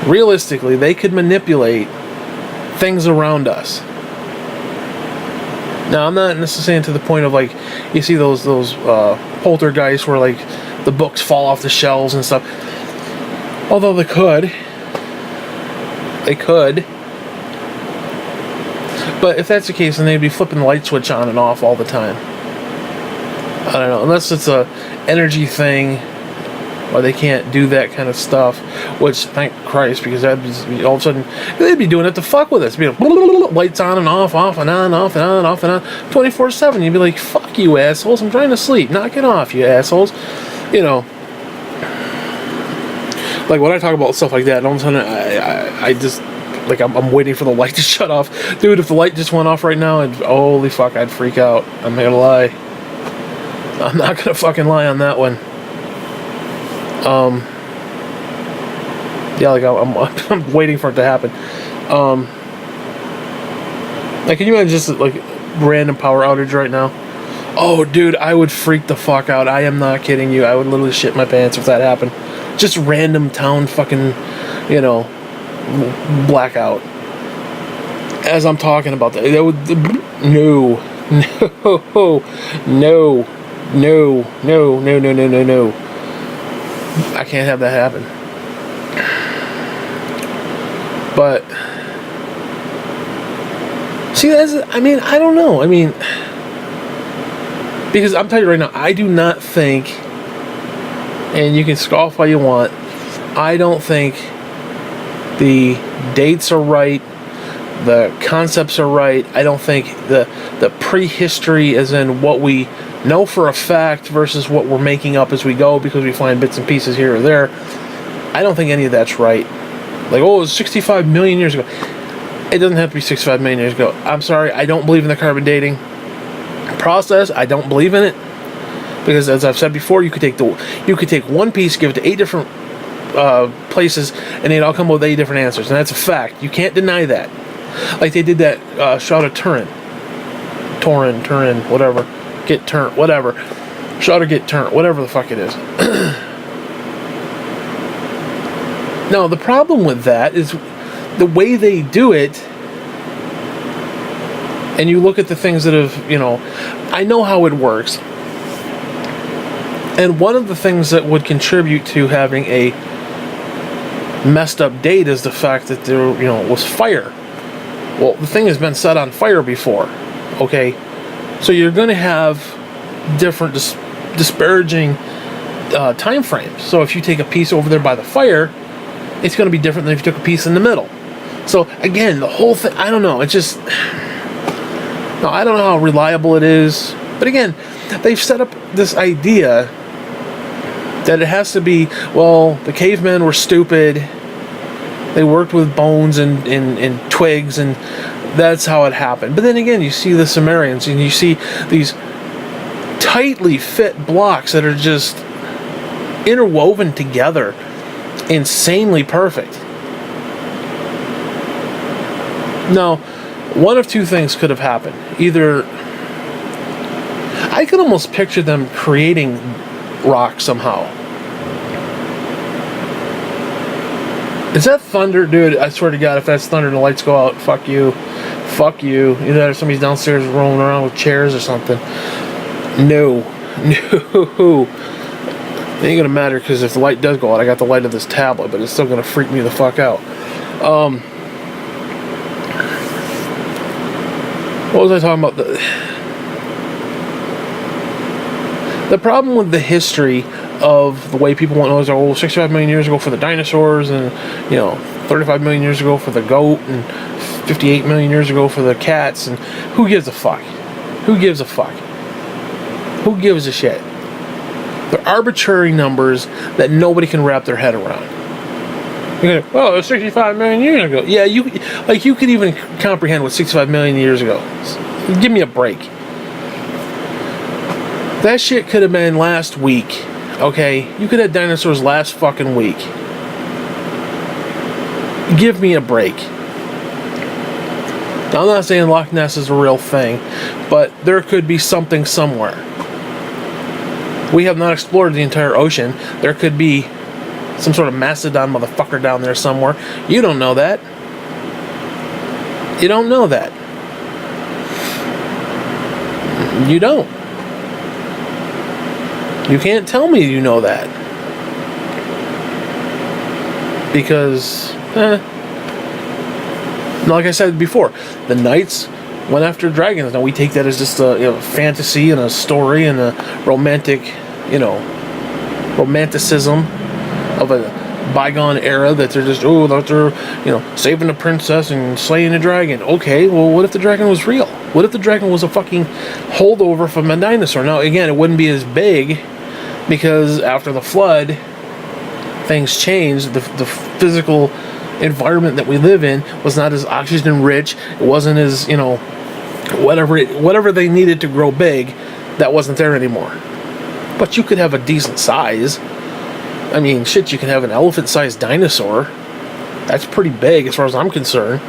S1: Realistically, they could manipulate things around us. Now, I'm not necessarily saying to the point of you see those poltergeists where the books fall off the shelves and stuff. Although they could. But if that's the case, then they'd be flipping the light switch on and off all the time. I don't know, unless it's a energy thing, or they can't do that kind of stuff. Which, thank Christ, because that'd be all of a sudden they'd be doing it to fuck with us. Be lights on and off and on, off and on, off and on, 24/7. You'd be like, "Fuck you, assholes! I'm trying to sleep. Knock it off, you assholes." Like when I talk about stuff like that, all of a sudden I just like I'm waiting for the light to shut off. Dude, if the light just went off right now, holy fuck, I'd freak out. I'm not gonna lie. I'm not gonna fucking lie on that one. Yeah, like I'm waiting for it to happen. Like, can you imagine just like random power outage right now? Oh, dude, I would freak the fuck out. I am not kidding you. I would literally shit my pants if that happened. Just random town fucking, blackout. As I'm talking about that, would no. I can't have that happen. But see, I don't know. Because I'm telling you right now, I do not think, and you can scoff all you want, I don't think the dates are right, the concepts are right. I don't think the prehistory, as in what we know for a fact versus what we're making up as we go because we find bits and pieces here or there, I don't think any of that's right. Like, oh, it was 65 million years ago. It doesn't have to be 65 million years ago. I'm sorry, I don't believe in the carbon dating process. I don't believe in it because, as I've said before, you could take one piece, give it to 8 different places, and they'd all come up with 8 different answers, and that's a fact. You can't deny that. Like they did that Shroud of Turin, whatever, get Turin, whatever, Shroud or get Turin, whatever the fuck it is. Now the problem with that is the way they do it. And you look at the things that have, I know how it works. And one of the things that would contribute to having a messed up date is the fact that there, was fire. Well, the thing has been set on fire before, okay? So you're going to have different disparaging time frames. So if you take a piece over there by the fire, it's going to be different than if you took a piece in the middle. So again, the whole thing, I don't know. It's just... Now, I don't know how reliable it is, but again, they've set up this idea that it has to be, well, the cavemen were stupid, they worked with bones and twigs, and that's how it happened. But then again, you see the Sumerians, and you see these tightly fit blocks that are just interwoven together, insanely perfect. Now, one of two things could have happened. Either I could almost picture them creating rock somehow. Is that thunder? Dude, I swear to God, if that's thunder and the lights go out, fuck you. Fuck you. Either somebody's downstairs rolling around with chairs or something. No. It ain't gonna matter, because if the light does go out, I got the light of this tablet, but it's still gonna freak me the fuck out. What was I talking about? The problem with the history of the way people want to know is, 65 million years ago for the dinosaurs, and 35 million years ago for the goat, and 58 million years ago for the cats, and who gives a fuck? Who gives a fuck? Who gives a shit? They're arbitrary numbers that nobody can wrap their head around. You're gonna, well, it was 65 million years ago. Yeah, you could even comprehend what 65 million years ago. Give me a break. That shit could have been last week. Okay, you could have dinosaurs last fucking week. Give me a break. Now, I'm not saying Loch Ness is a real thing, but there could be something somewhere. We have not explored the entire ocean. There could be some sort of mastodon motherfucker down there somewhere. You don't know that. You don't know that. You don't. You can't tell me you know that. Because, like I said before, the knights went after dragons. Now we take that as just a fantasy and a story and a romantic, romanticism of a bygone era, that they're just, they're saving the princess and slaying the dragon. Okay, well, what if the dragon was real? What if the dragon was a fucking holdover from a dinosaur? Now, again, it wouldn't be as big, because after the flood, things changed. The physical environment that we live in was not as oxygen rich. It wasn't as, whatever they needed to grow big, that wasn't there anymore. But you could have a decent size. I mean, shit, you can have an elephant-sized dinosaur. That's pretty big as far as I'm concerned.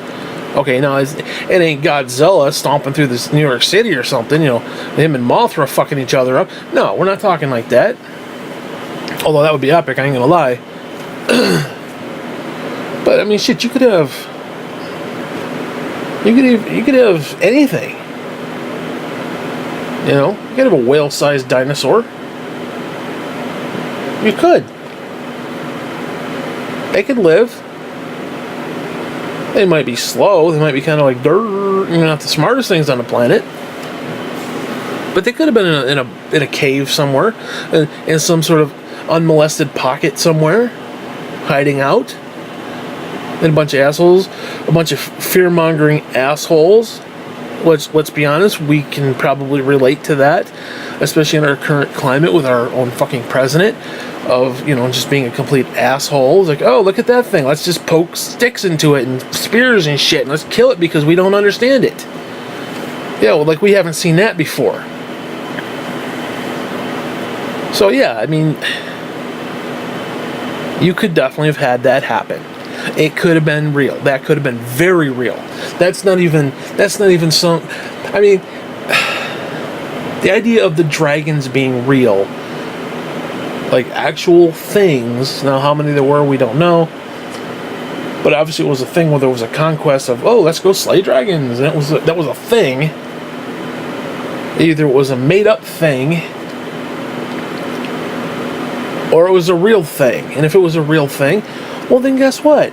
S1: Okay, now it ain't Godzilla stomping through this New York City or something, him and Mothra fucking each other up. No, we're not talking like that. Although that would be epic, I ain't gonna lie. But I mean, shit, you could have anything. You could have a whale-sized dinosaur. You could. They could live. They might be slow. They might be kind of like not the smartest things on the planet. But they could have been in a cave somewhere, in some sort of unmolested pocket somewhere, hiding out. And a bunch of assholes, a bunch of fear-mongering assholes. Which, let's be honest, we can probably relate to that, especially in our current climate with our own fucking president, of, just being a complete asshole. It's like, oh, look at that thing. Let's just poke sticks into it and spears and shit, and let's kill it because we don't understand it. Yeah, well, like we haven't seen that before. So, yeah, I mean, you could definitely have had that happen. It could have been real. That could have been very real. That's not even some... I mean, the idea of the dragons being real, like actual things, now how many there were, we don't know. But obviously it was a thing where there was a conquest of, oh, let's go slay dragons. And that was a thing. Either it was a made-up thing, or it was a real thing. And if it was a real thing, well, then guess what?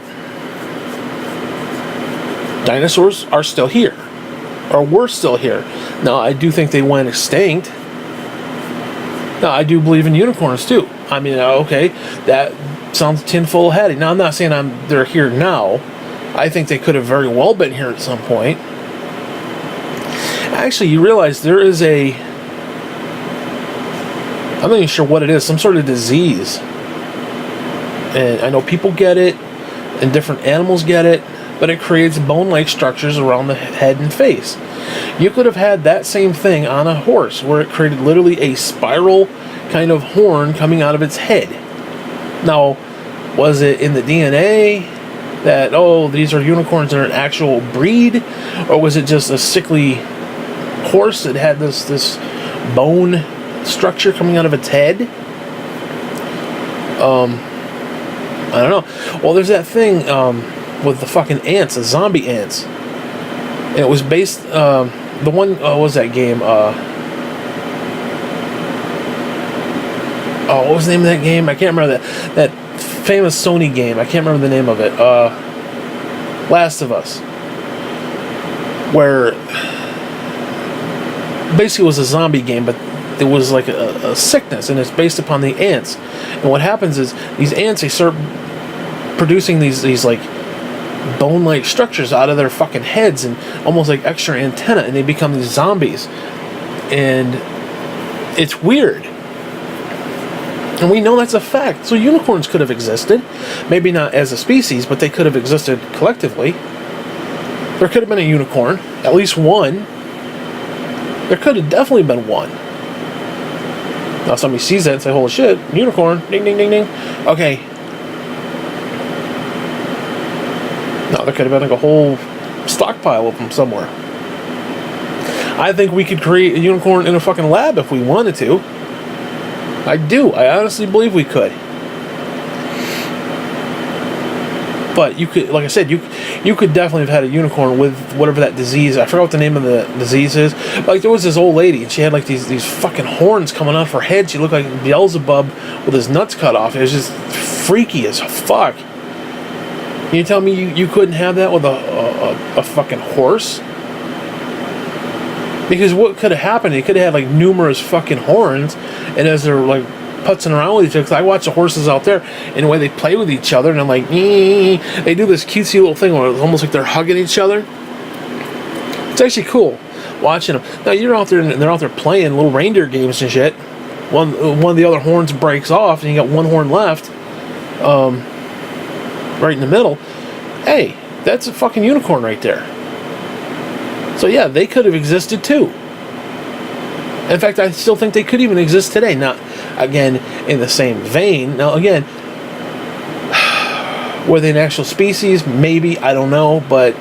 S1: Dinosaurs are still here. Or were still here. Now, I do think they went extinct. Now, I do believe in unicorns, too. I mean, okay, that sounds tinfoil hatty. Now, I'm not saying they're here now. I think they could have very well been here at some point. Actually, you realize there is I'm not even sure what it is, some sort of disease. And I know people get it, and different animals get it, but it creates bone-like structures around the head and face. You could have had that same thing on a horse, where it created literally a spiral kind of horn coming out of its head. Now, was it in the DNA that, oh, these are unicorns and are an actual breed? Or was it just a sickly horse that had this bone structure coming out of its head? I don't know. Well, there's that thing with the fucking ants, the zombie ants. And it was based, the one, what was that game? What was the name of that game? I can't remember that famous Sony game. I can't remember the name of it. Last of Us. Where basically it was a zombie game, but it was like a sickness, and it's based upon the ants. And what happens is these ants, they start producing these like bone-like structures out of their fucking heads, and almost like extra antenna, and they become these zombies. And it's weird. And we know that's a fact. So unicorns could have existed. Maybe not as a species, but they could have existed collectively. There could have been a unicorn. At least one. There could have definitely been one. Now somebody sees that and say, holy shit, unicorn, ding, ding, ding, ding. Okay. No, there could have been like a whole stockpile of them somewhere. I think we could create a unicorn in a fucking lab if we wanted to. I do. I honestly believe we could. But you could, like I said, you could definitely have had a unicorn with whatever that disease. I forgot what the name of the disease is. Like, there was this old lady, and she had like these fucking horns coming off her head. She looked like Beelzebub with his nuts cut off. It was just freaky as fuck. Can you tell me you couldn't have that with a fucking horse? Because what could have happened? It could have had like numerous fucking horns, and as they're like putzing around with each other, 'cause I watch the horses out there and the way they play with each other, and I'm like, they do this cutesy little thing where it's almost like they're hugging each other. It's actually cool watching them. Now you're out there and they're out there playing little reindeer games and shit. One of the other horns breaks off, and you got one horn left, right in the middle. hey, that's a fucking unicorn right there. So yeah, they could have existed too. In fact, I still think they could even exist today. Not, again, in the same vein. Now, again, were they an actual species? Maybe, I don't know, but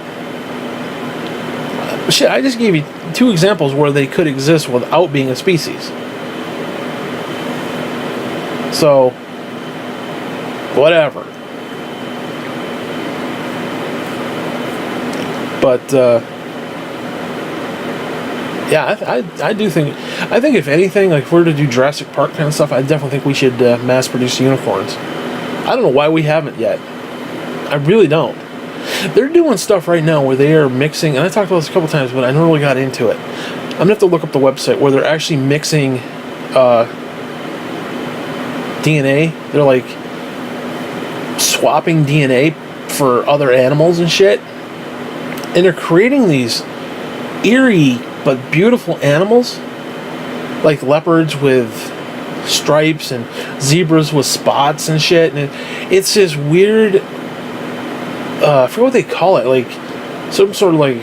S1: shit, I just gave you 2 examples where they could exist without being a species. So, whatever. But, yeah, I do think, I think if anything, like if we were to do Jurassic Park kind of stuff, I definitely think we should mass produce unicorns. I don't know why we haven't yet. I really don't. They're doing stuff right now where they are mixing, and I talked about this a couple times, but I never really got into it. I'm going to have to look up the website where they're actually mixing DNA. They're like swapping DNA for other animals and shit. And they're creating these eerie but beautiful animals, like leopards with stripes and zebras with spots and shit. And it's this weird, I forget what they call it, like some sort of like,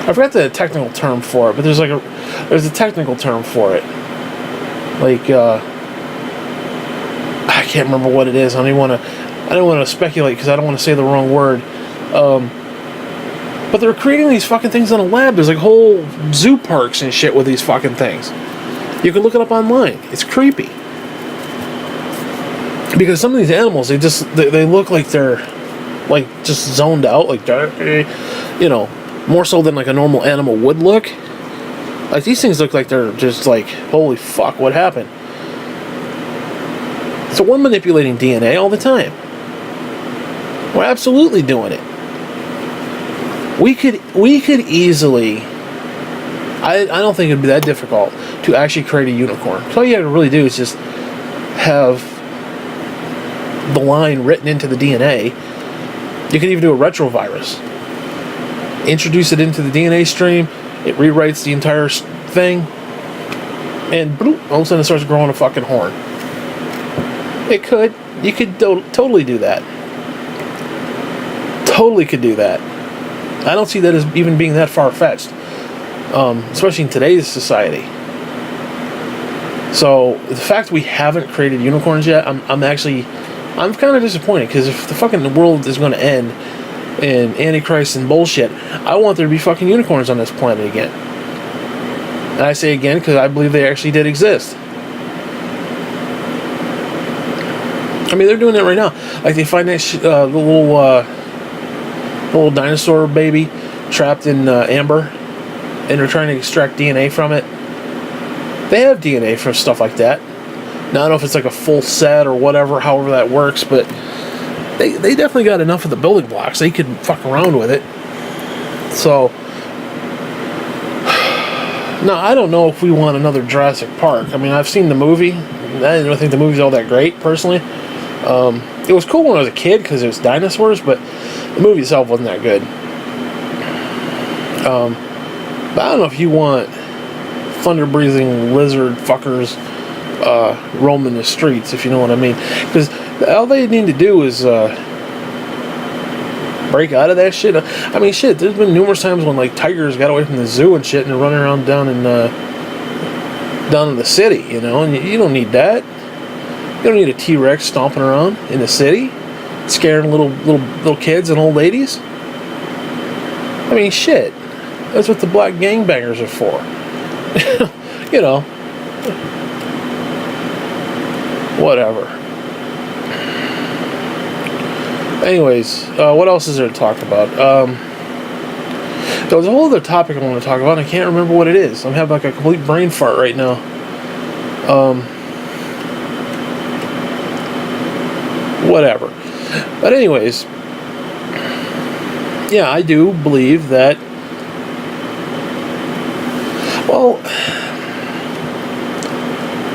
S1: I forgot the technical term for it, but there's a technical term for it. Like, I can't remember what it is. I don't want to speculate because I don't want to say the wrong word. But they're creating these fucking things in a lab. There's like whole zoo parks and shit with these fucking things. You can look it up online. It's creepy. Because some of these animals, they look like they're like just zoned out, like, you know, more so than like a normal animal would look. Like these things look like they're just like, holy fuck, what happened? So we're manipulating DNA all the time. We're absolutely doing it. We could easily, I don't think it'd be that difficult to actually create a unicorn. So all you have to really do is just have the line written into the DNA. You can even do a retrovirus. Introduce it into the DNA stream, it rewrites the entire thing, and bloop, all of a sudden it starts growing a fucking horn. It could. You could totally do that. Totally could do that. I don't see that as even being that far-fetched, especially in today's society. So the fact we haven't created unicorns yet, I'm kind of disappointed, because if the fucking world is going to end in Antichrist and bullshit, I want there to be fucking unicorns on this planet again. And I say again because I believe they actually did exist. I mean, they're doing that right now. Like they find that little dinosaur baby trapped in amber, and they're trying to extract DNA from it. They have DNA for stuff like that. Now, I don't know if it's like a full set or whatever, however that works, but they definitely got enough of the building blocks. They could fuck around with it. So, now, I don't know if we want another Jurassic Park. I mean, I've seen the movie. I didn't think the movie's all that great, personally. It was cool when I was a kid because it was dinosaurs, but the movie itself wasn't that good. But I don't know if you want thunder-breathing lizard fuckers roaming the streets, if you know what I mean. Because all they need to do is break out of that shit. I mean, shit, there's been numerous times when like tigers got away from the zoo and shit, and they're running around down in the city, you know, and you don't need that. You don't need a T-Rex stomping around in the city, scaring little kids and old ladies. I mean, shit. That's what the black gangbangers are for. You know. Whatever. Anyways, what else is there to talk about? There was a whole other topic I want to talk about, and I can't remember what it is. I'm having like a complete brain fart right now. Whatever. But anyways, yeah, I do believe that, well,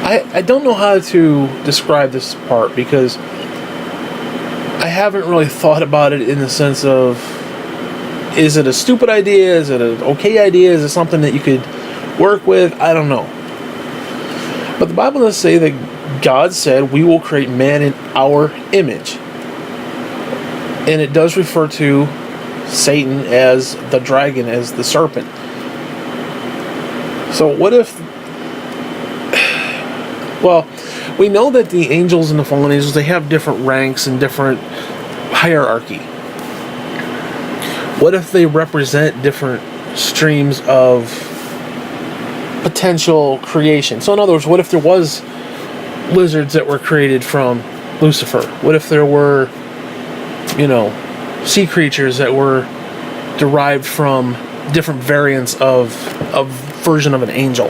S1: I don't know how to describe this part, because I haven't really thought about it in the sense of, is it a stupid idea? Is it an okay idea? Is it something that you could work with? I don't know. But the Bible does say that God said we will create man in our image. And it does refer to Satan as the dragon, as the serpent. So what if... Well, we know that the angels and the fallen angels, they have different ranks and different hierarchy. What if they represent different streams of potential creation? So in other words, what if there was lizards that were created from Lucifer? What if there were, sea creatures that were derived from different variants of a version of an angel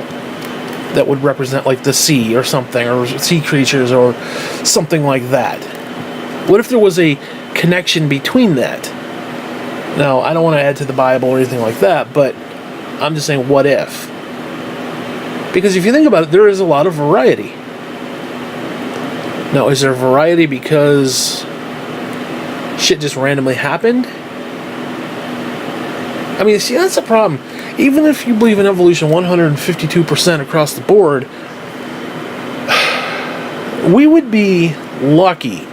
S1: that would represent like the sea or something, or sea creatures or something like that? What if there was a connection between that? Now, I don't want to add to the Bible or anything like that, but I'm just saying, what if? Because if you think about it, there is a lot of variety. Now, is there variety because shit just randomly happened? I mean, see, that's a problem. Even if you believe in evolution 152% across the board, we would be lucky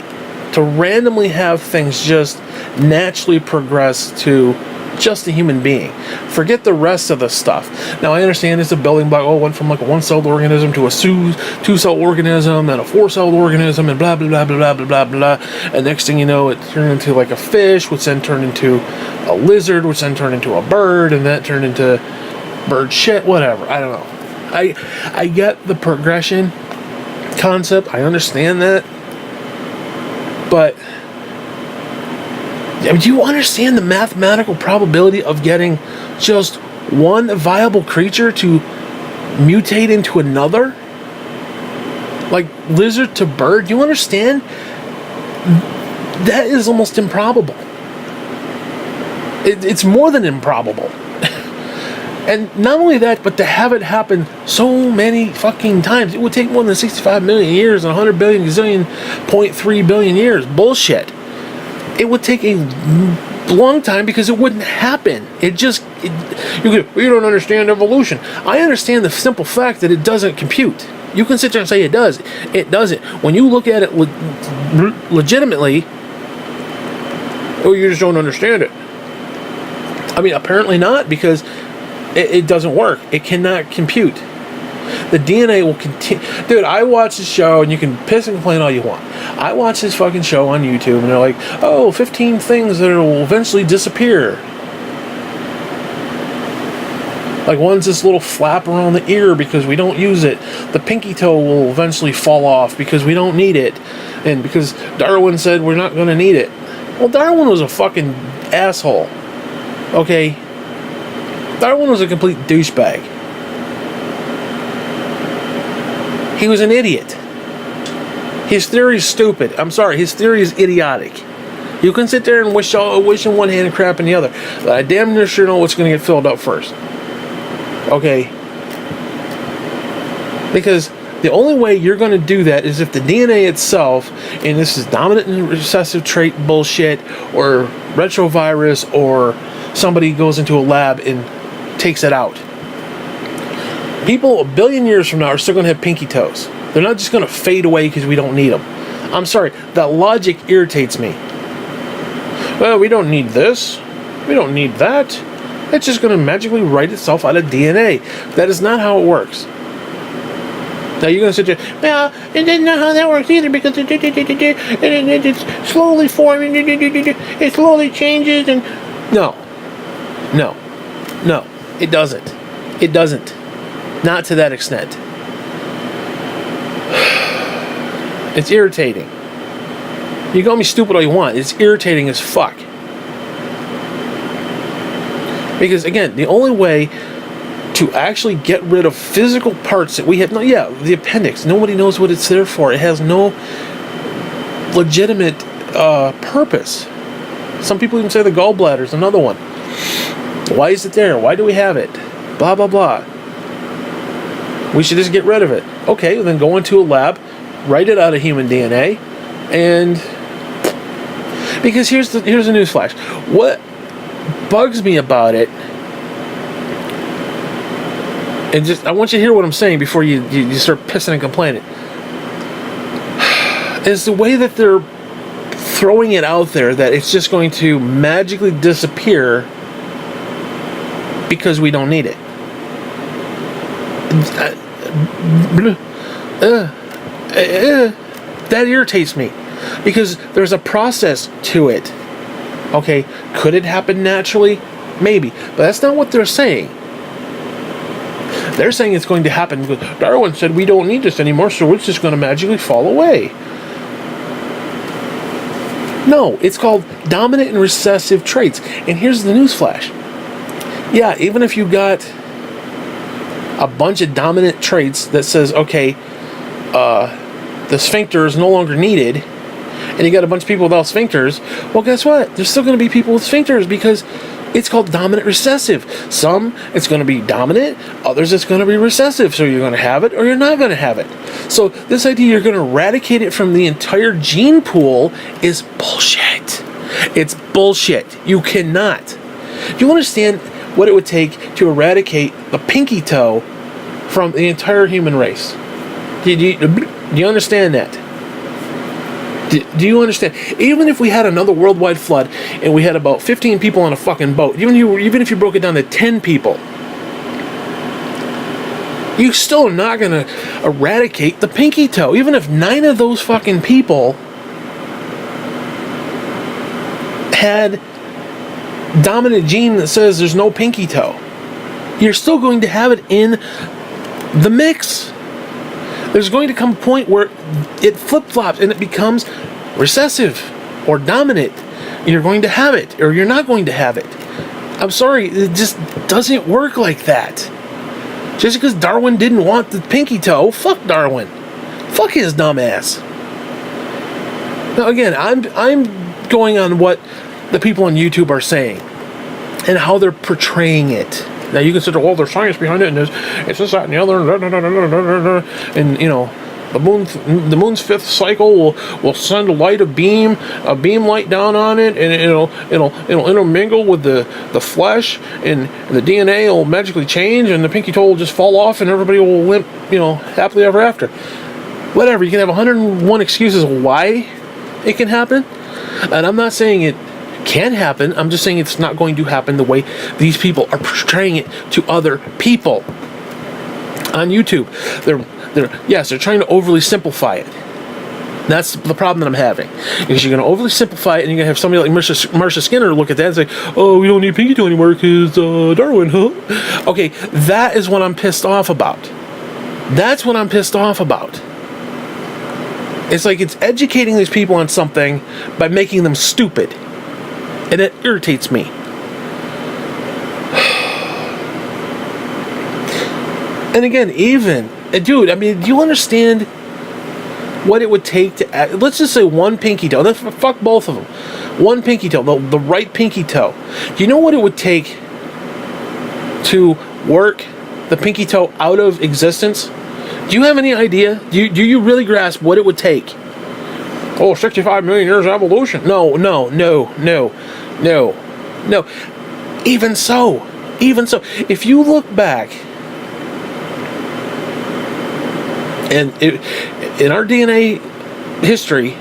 S1: to randomly have things just naturally progress to just a human being. Forget the rest of the stuff. Now, I understand it's a building block. Oh, it went from like a one-celled organism to a two-celled organism, then a four-celled organism, and blah, blah, blah, blah, blah, blah, blah. And next thing you know, it turned into like a fish, which then turned into a lizard, which then turned into a bird, and that turned into bird shit, whatever. I don't know. I get the progression concept. I understand that. But do you understand the mathematical probability of getting just one viable creature to mutate into another? Like lizard to bird? Do you understand? That is almost improbable. It's more than improbable. And not only that, but to have it happen so many fucking times, it would take more than 65 million years and 100 billion gazillion 0.3 billion years. Bullshit. It would take a long time because it wouldn't happen. You don't understand evolution. I understand the simple fact that it doesn't compute. You can sit there and say it does. It doesn't. When you look at it legitimately, you just don't understand it. I mean, apparently not, because it doesn't work. It cannot compute. The DNA will continue. Dude, I watch this show, and you can piss and complain all you want. I watch this fucking show on YouTube, and they're like, 15 things that will eventually disappear. Like, one's this little flap around the ear because we don't use it. The pinky toe will eventually fall off because we don't need it. And because Darwin said we're not going to need it. Well, Darwin was a fucking asshole. Okay? Darwin was a complete douchebag. He was an idiot. His theory is stupid. I'm sorry, his theory is idiotic. You can sit there and wish in one hand and crap in the other. But I damn near sure know what's going to get filled up first. Okay? Because the only way you're going to do that is if the DNA itself, and this is dominant and recessive trait bullshit, or retrovirus, or somebody goes into a lab and takes it out. People a billion years from now are still going to have pinky toes. They're not just going to fade away because we don't need them. I'm sorry, that logic irritates me. Well, we don't need this. We don't need that. It's just going to magically write itself out of DNA. That is not how it works. Now you're going to sit there, well, and that's not how that works either, because it's slowly forming, it slowly changes, and... No, it doesn't. It doesn't. Not to that extent. It's irritating. You call me stupid all you want. It's irritating as fuck. Because, again, the only way to actually get rid of physical parts that we have... the appendix. Nobody knows what it's there for. It has no legitimate purpose. Some people even say the gallbladder is another one. Why is it there? Why do we have it? Blah, blah, blah. We should just get rid of it. Okay, then go into a lab, write it out of human DNA, and... Because here's a newsflash. What bugs me about it, and just I want you to hear what I'm saying before you start pissing and complaining, is the way that they're throwing it out there that it's just going to magically disappear because we don't need it. That irritates me because there's a process to it. Okay, could it happen naturally? Maybe, but that's not what they're saying. They're saying it's going to happen because Darwin said we don't need this anymore, so it's just going to magically fall away. No, it's called dominant and recessive traits. And here's the newsflash. Yeah, even if you got a bunch of dominant traits that says, okay, the sphincter is no longer needed, and you got a bunch of people without sphincters, well, guess what? There's still going to be people with sphincters because it's called dominant recessive. Some, it's going to be dominant. Others, it's going to be recessive. So you're going to have it or you're not going to have it. So this idea you're going to eradicate it from the entire gene pool is bullshit. It's bullshit. You cannot. Do you understand what it would take to eradicate the pinky toe from the entire human race? Do you understand that? Do you understand? Even if we had another worldwide flood and we had about 15 people on a fucking boat, even if you broke it down to 10 people, you still are not going to eradicate the pinky toe. Even if 9 of those fucking people had dominant gene that says there's no pinky toe, you're still going to have it in the mix. There's going to come a point where it flip-flops and it becomes recessive or dominant. You're going to have it or you're not going to have it. I'm sorry, it just doesn't work like that. Just because Darwin didn't want the pinky toe, fuck Darwin. Fuck his dumb ass. Now again, I'm going on what the people on YouTube are saying and how they're portraying it. Now you can say, well, there's science behind it, and it's this, that, and the other, and you know, the moon's fifth cycle will send a beam light down on it, and it'll intermingle with the flesh, and the DNA will magically change, and the pinky toe will just fall off, and everybody will limp, happily ever after. Whatever. You can have 101 excuses why it can happen, and I'm not saying it can happen. I'm just saying it's not going to happen the way these people are portraying it to other people on YouTube. They're trying to overly simplify it. That's the problem that I'm having. Because you're going to overly simplify it, and you're going to have somebody like Marcia Skinner look at that and say, "Oh, we don't need pinky toe anymore because Darwin, huh?" Okay, that is what I'm pissed off about. That's what I'm pissed off about. It's like it's educating these people on something by making them stupid. And it irritates me. And again, dude, I mean, do you understand what it would take to add, let's just say one pinky toe. Fuck both of them. One pinky toe, the right pinky toe. Do you know what it would take to work the pinky toe out of existence? Do you have any idea? Do you really grasp what it would take? Oh, 65 million years of evolution. No. Even so, if you look back, and in our DNA history,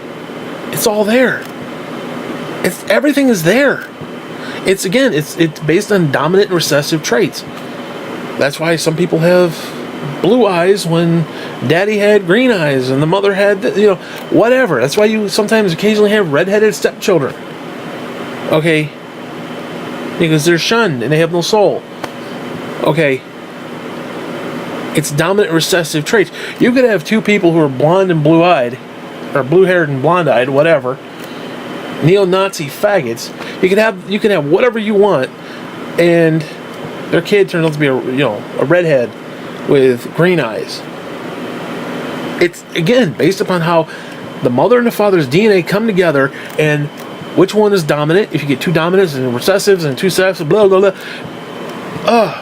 S1: it's all there. Everything is there. It's based on dominant and recessive traits. That's why some people have blue eyes when daddy had green eyes and the mother had, whatever. That's why you sometimes occasionally have redheaded stepchildren. Okay? Because they're shunned and they have no soul. Okay? It's dominant recessive traits. You could have 2 people who are blonde and blue-eyed, or blue-haired and blonde-eyed, whatever, neo-Nazi faggots. You can have whatever you want, and their kid turns out to be a redhead with green eyes. It's again based upon how the mother and the father's DNA come together, and which one is dominant. If you get 2 dominants and recessives and 2 recessives, blah blah blah.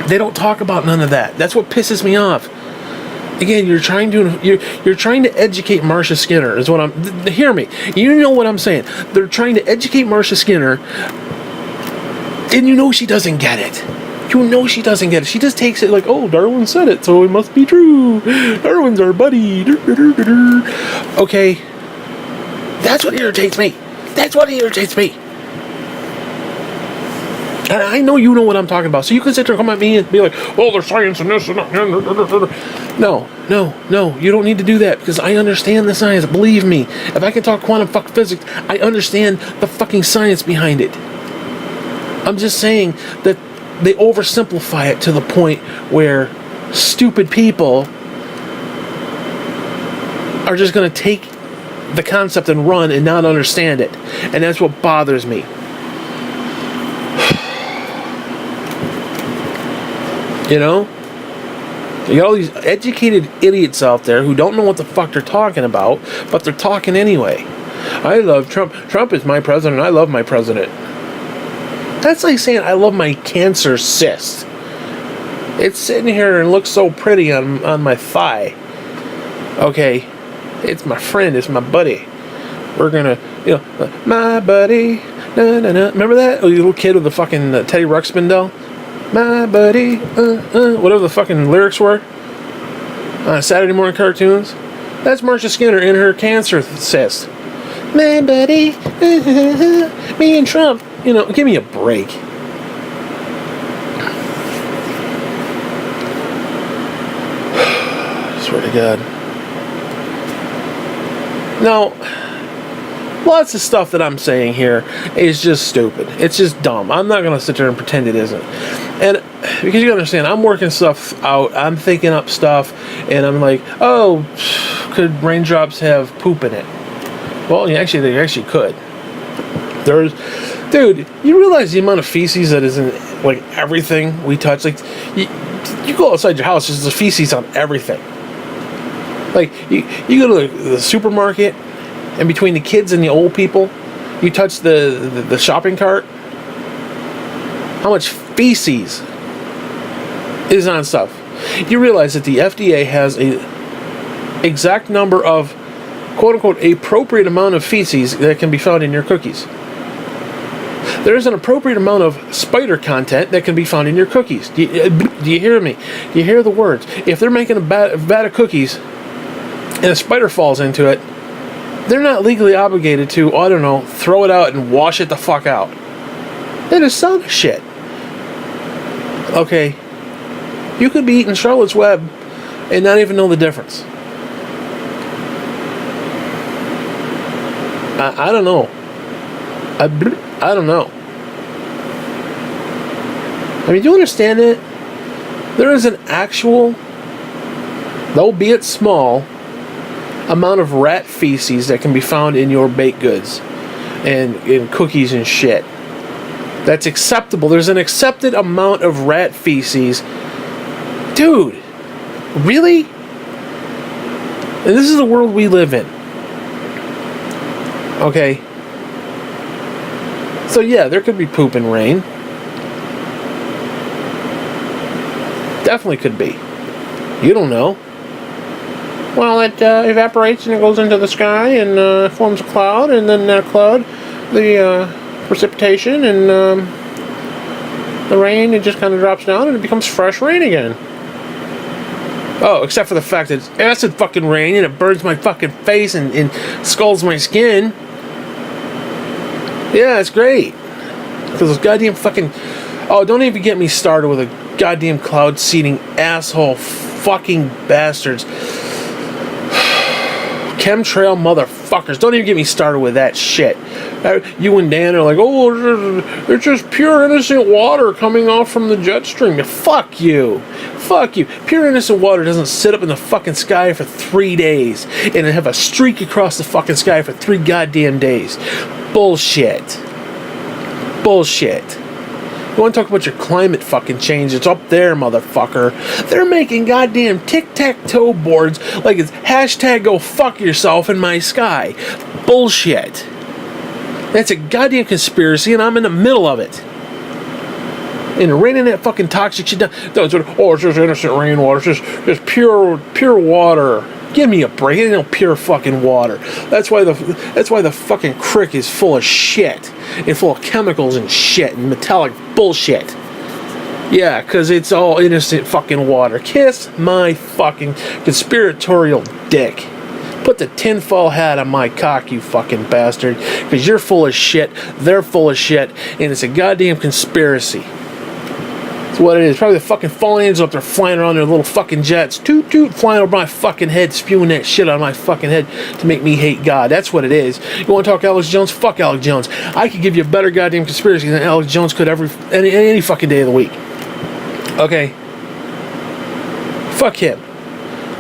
S1: They don't talk about none of that. That's what pisses me off. Again, you're trying to educate Marcia Skinner. Is what I'm. Hear me. You know what I'm saying. They're trying to educate Marcia Skinner, and she doesn't get it. She doesn't get it. She just takes it like, oh, Darwin said it, so it must be true. Darwin's our buddy. Okay. That's what irritates me. That's what irritates me. And I know you know what I'm talking about. So you can sit there and come at me and be like, "Oh, there's science in this and that." No. You don't need to do that because I understand the science. Believe me. If I can talk quantum physics, I understand the fucking science behind it. I'm just saying that they oversimplify it to the point where stupid people are just going to take the concept and run and not understand it. And that's what bothers me. You know? You got all these educated idiots out there who don't know what the fuck they're talking about, but they're talking anyway. I love Trump. Trump is my president. I love my president. That's like saying I love my cancer cyst. It's sitting here and looks so pretty on my thigh. Okay, it's my friend. It's my buddy. We're gonna, my buddy. Na, na, na. Remember that? Oh, you little kid with the fucking Teddy Ruxpin doll? My buddy, whatever the fucking lyrics were on Saturday morning cartoons. That's Marcia Skinner in her cancer cyst. My buddy, me and Trump. Give me a break. Swear to God. Now, lots of stuff that I'm saying here is just stupid. It's just dumb. I'm not going to sit there and pretend it isn't. And because you understand, I'm working stuff out. I'm thinking up stuff. And I'm like, oh, could raindrops have poop in it? Well, they actually could. Dude, you realize the amount of feces that is in, like, everything we touch? Like, you go outside your house, there's feces on everything. Like, you go to the supermarket, and between the kids and the old people, you touch the shopping cart. How much feces is on stuff? You realize that the FDA has a exact number of quote-unquote appropriate amount of feces that can be found in your cookies. There's an appropriate amount of spider content that can be found in your cookies. Do you hear me? Do you hear the words? If they're making a vat of cookies and a spider falls into it, they're not legally obligated to, throw it out and wash it the fuck out. They just sell the shit. Okay. You could be eating Charlotte's Web and not even know the difference. I don't know. I don't know. I mean, do you understand it? There is an actual, albeit small, amount of rat feces that can be found in your baked goods and in cookies and shit. That's acceptable. There's an accepted amount of rat feces. Dude, really? And this is the world we live in. Okay. So yeah, there could be poop and rain. Definitely could be. You don't know. Well, it evaporates and it goes into the sky and forms a cloud, and then that cloud, the precipitation and the rain, it just kind of drops down and it becomes fresh rain again. Oh, except for the fact that it's acid fucking rain and it burns my fucking face and scalds my skin. Yeah, it's great. Because those goddamn fucking... Oh, don't even get me started with a goddamn cloud-seeding asshole fucking bastards. Chemtrail motherfuckers. Don't even get me started with that shit. You and Dan are like, oh, it's just pure innocent water coming off from the jet stream. Fuck you. Fuck you. Pure innocent water doesn't sit up in the fucking sky for 3 days and have a streak across the fucking sky for 3 goddamn days. Bullshit. Bullshit. You want to talk about your climate fucking change? It's up there, motherfucker. They're making goddamn tic-tac-toe boards like it's hashtag go fuck yourself in my sky. Bullshit. That's a goddamn conspiracy, and I'm in the middle of it. And raining that fucking toxic shit down. It's just innocent rainwater. It's just pure water. Give me a break. It ain't no pure fucking water. That's why the fucking creek is full of shit and full of chemicals and shit and metallic bullshit. Yeah, because it's all innocent fucking water. Kiss my fucking conspiratorial dick. Put the tinfoil hat on my cock, you fucking bastard. Because you're full of shit, they're full of shit, and it's a goddamn conspiracy. That's what it is. Probably the fucking fallen angels up there flying around their little fucking jets. Toot toot, flying over my fucking head, spewing that shit on my fucking head to make me hate God. That's what it is. You want to talk Alex Jones? Fuck Alex Jones. I could give you a better goddamn conspiracy than Alex Jones could any fucking day of the week. Okay? Fuck him.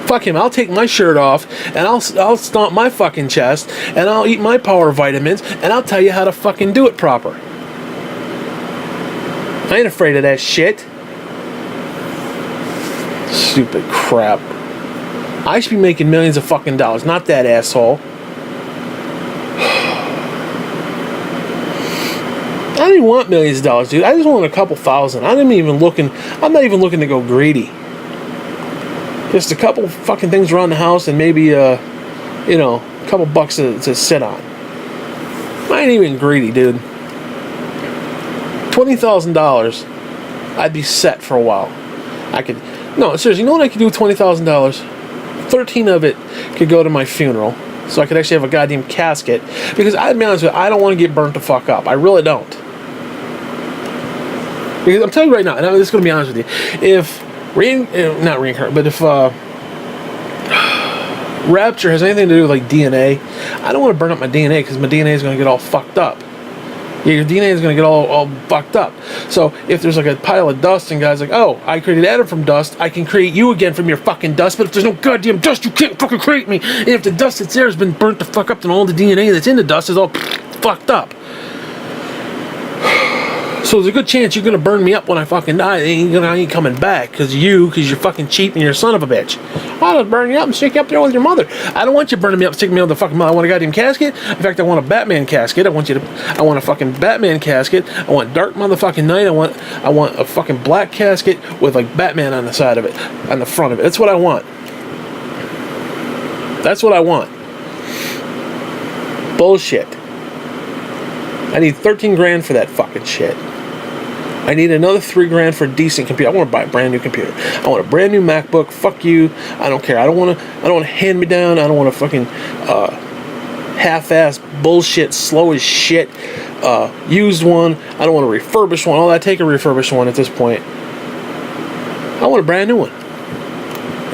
S1: Fuck him. I'll take my shirt off and I'll stomp my fucking chest and I'll eat my power vitamins and I'll tell you how to fucking do it proper. I ain't afraid of that shit. Stupid crap. I should be making millions of fucking dollars, not that asshole. I didn't want millions of dollars, dude. I just want a couple thousand. I'm not even looking to go greedy. Just a couple fucking things around the house and maybe, a couple bucks to sit on. I ain't even greedy, dude. $20,000, I'd be set for a while. Seriously, you know what I could do with $20,000? 13 of it could go to my funeral, so I could actually have a goddamn casket. Because I'd be honest with you, I don't want to get burnt the fuck up. I really don't. Because I'm telling you right now, and I'm just going to be honest with you, if rapture has anything to do with like DNA, I don't want to burn up my DNA because my DNA is going to get all fucked up. Yeah, your DNA is going to get all fucked up. So if there's like a pile of dust and guys like, oh, I created Adam from dust, I can create you again from your fucking dust, but if there's no goddamn dust, you can't fucking create me. And if the dust that's there has been burnt the fuck up, then all the DNA that's in the dust is all fucked up. So there's a good chance you're going to burn me up when I fucking die. I ain't coming back because you're fucking cheap and you're a son of a bitch. I'll just burn you up and stick you up there with your mother. I don't want you burning me up and sticking me up with the fucking mother. I want a goddamn casket. In fact, I want a Batman casket. I want a fucking Batman casket. I want dark motherfucking night. I want a fucking black casket with like Batman on the side of it, on the front of it. That's what I want. That's what I want. Bullshit. I need 13 grand for that fucking shit. I need another $3 for a decent computer. I want to buy a brand new computer. I want a brand new MacBook. Fuck you. I don't care. I don't want to hand me down. I don't want to fucking half-ass bullshit, slow as shit, used one. I don't want a refurbished one. I take a refurbished one at this point. I want a brand new one.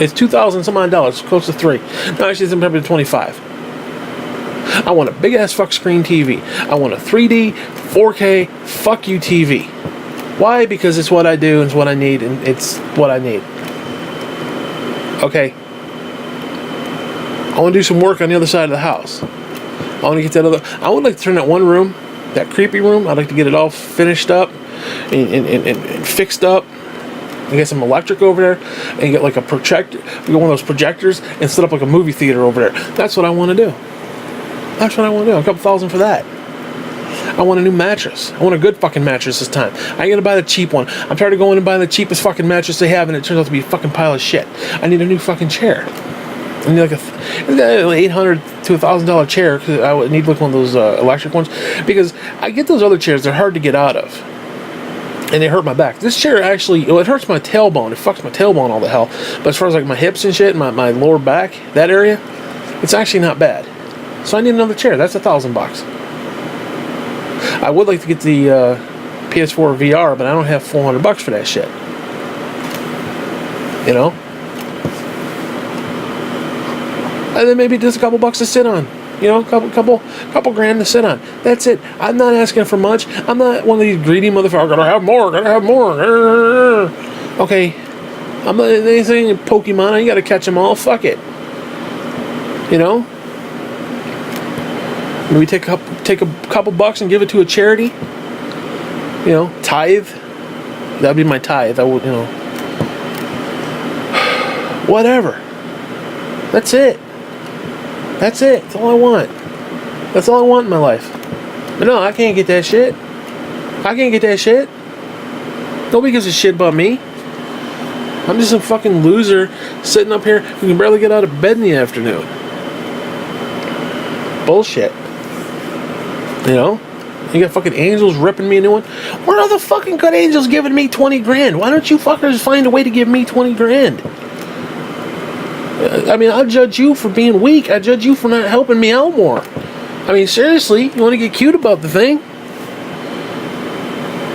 S1: It's $2,000 some odd dollars, close to $3. No, actually, it's probably $25. I want a big ass fuck screen TV. I want a 3D, 4K, fuck you TV. Why? Because it's what I do, and it's what I need, and it's what I need. Okay. I want to do some work on the other side of the house. I want to get I would like to turn that one room, that creepy room, I'd like to get it all finished up and fixed up. And get some electric over there, and get like a projector, get one of those projectors, and set up like a movie theater over there. That's what I want to do. That's what I want to do. A couple thousand for that. I want a new mattress. I want a good fucking mattress this time. I ain't gonna buy the cheap one. I'm tired of going and buying the cheapest fucking mattress they have, and it turns out to be a fucking pile of shit. I need a new fucking chair. I need like $800 to $1,000 chair, because I would need like one of those electric ones, because I get those other chairs, they're hard to get out of. And they hurt my back. This chair actually, it hurts my tailbone. It fucks my tailbone all the hell. But as far as like my hips and shit, my lower back, that area, it's actually not bad. So I need another chair. That's $1,000. I would like to get the PS4 VR, but I don't have $400 for that shit. You know? And then maybe just a couple bucks to sit on. You know, couple grand to sit on. That's it. I'm not asking for much. I'm not one of these greedy motherfuckers. Gotta have more. Okay. I'm not anything Pokemon. You gotta catch them all. Fuck it. You know? Maybe take a couple bucks and give it to a charity. You know, tithe. That'd be my tithe. I would, whatever. That's it. That's it. That's all I want. That's all I want in my life. But no, I can't get that shit. Nobody gives a shit about me. I'm just a fucking loser sitting up here who can barely get out of bed in the afternoon. Bullshit. You know? You got fucking angels ripping me a new one. Where are the fucking good angels giving me 20 grand? Why don't you fuckers find a way to give me 20 grand? I mean, I'll judge you for being weak. I judge you for not helping me out more. I mean, seriously, you want to get cute about the thing?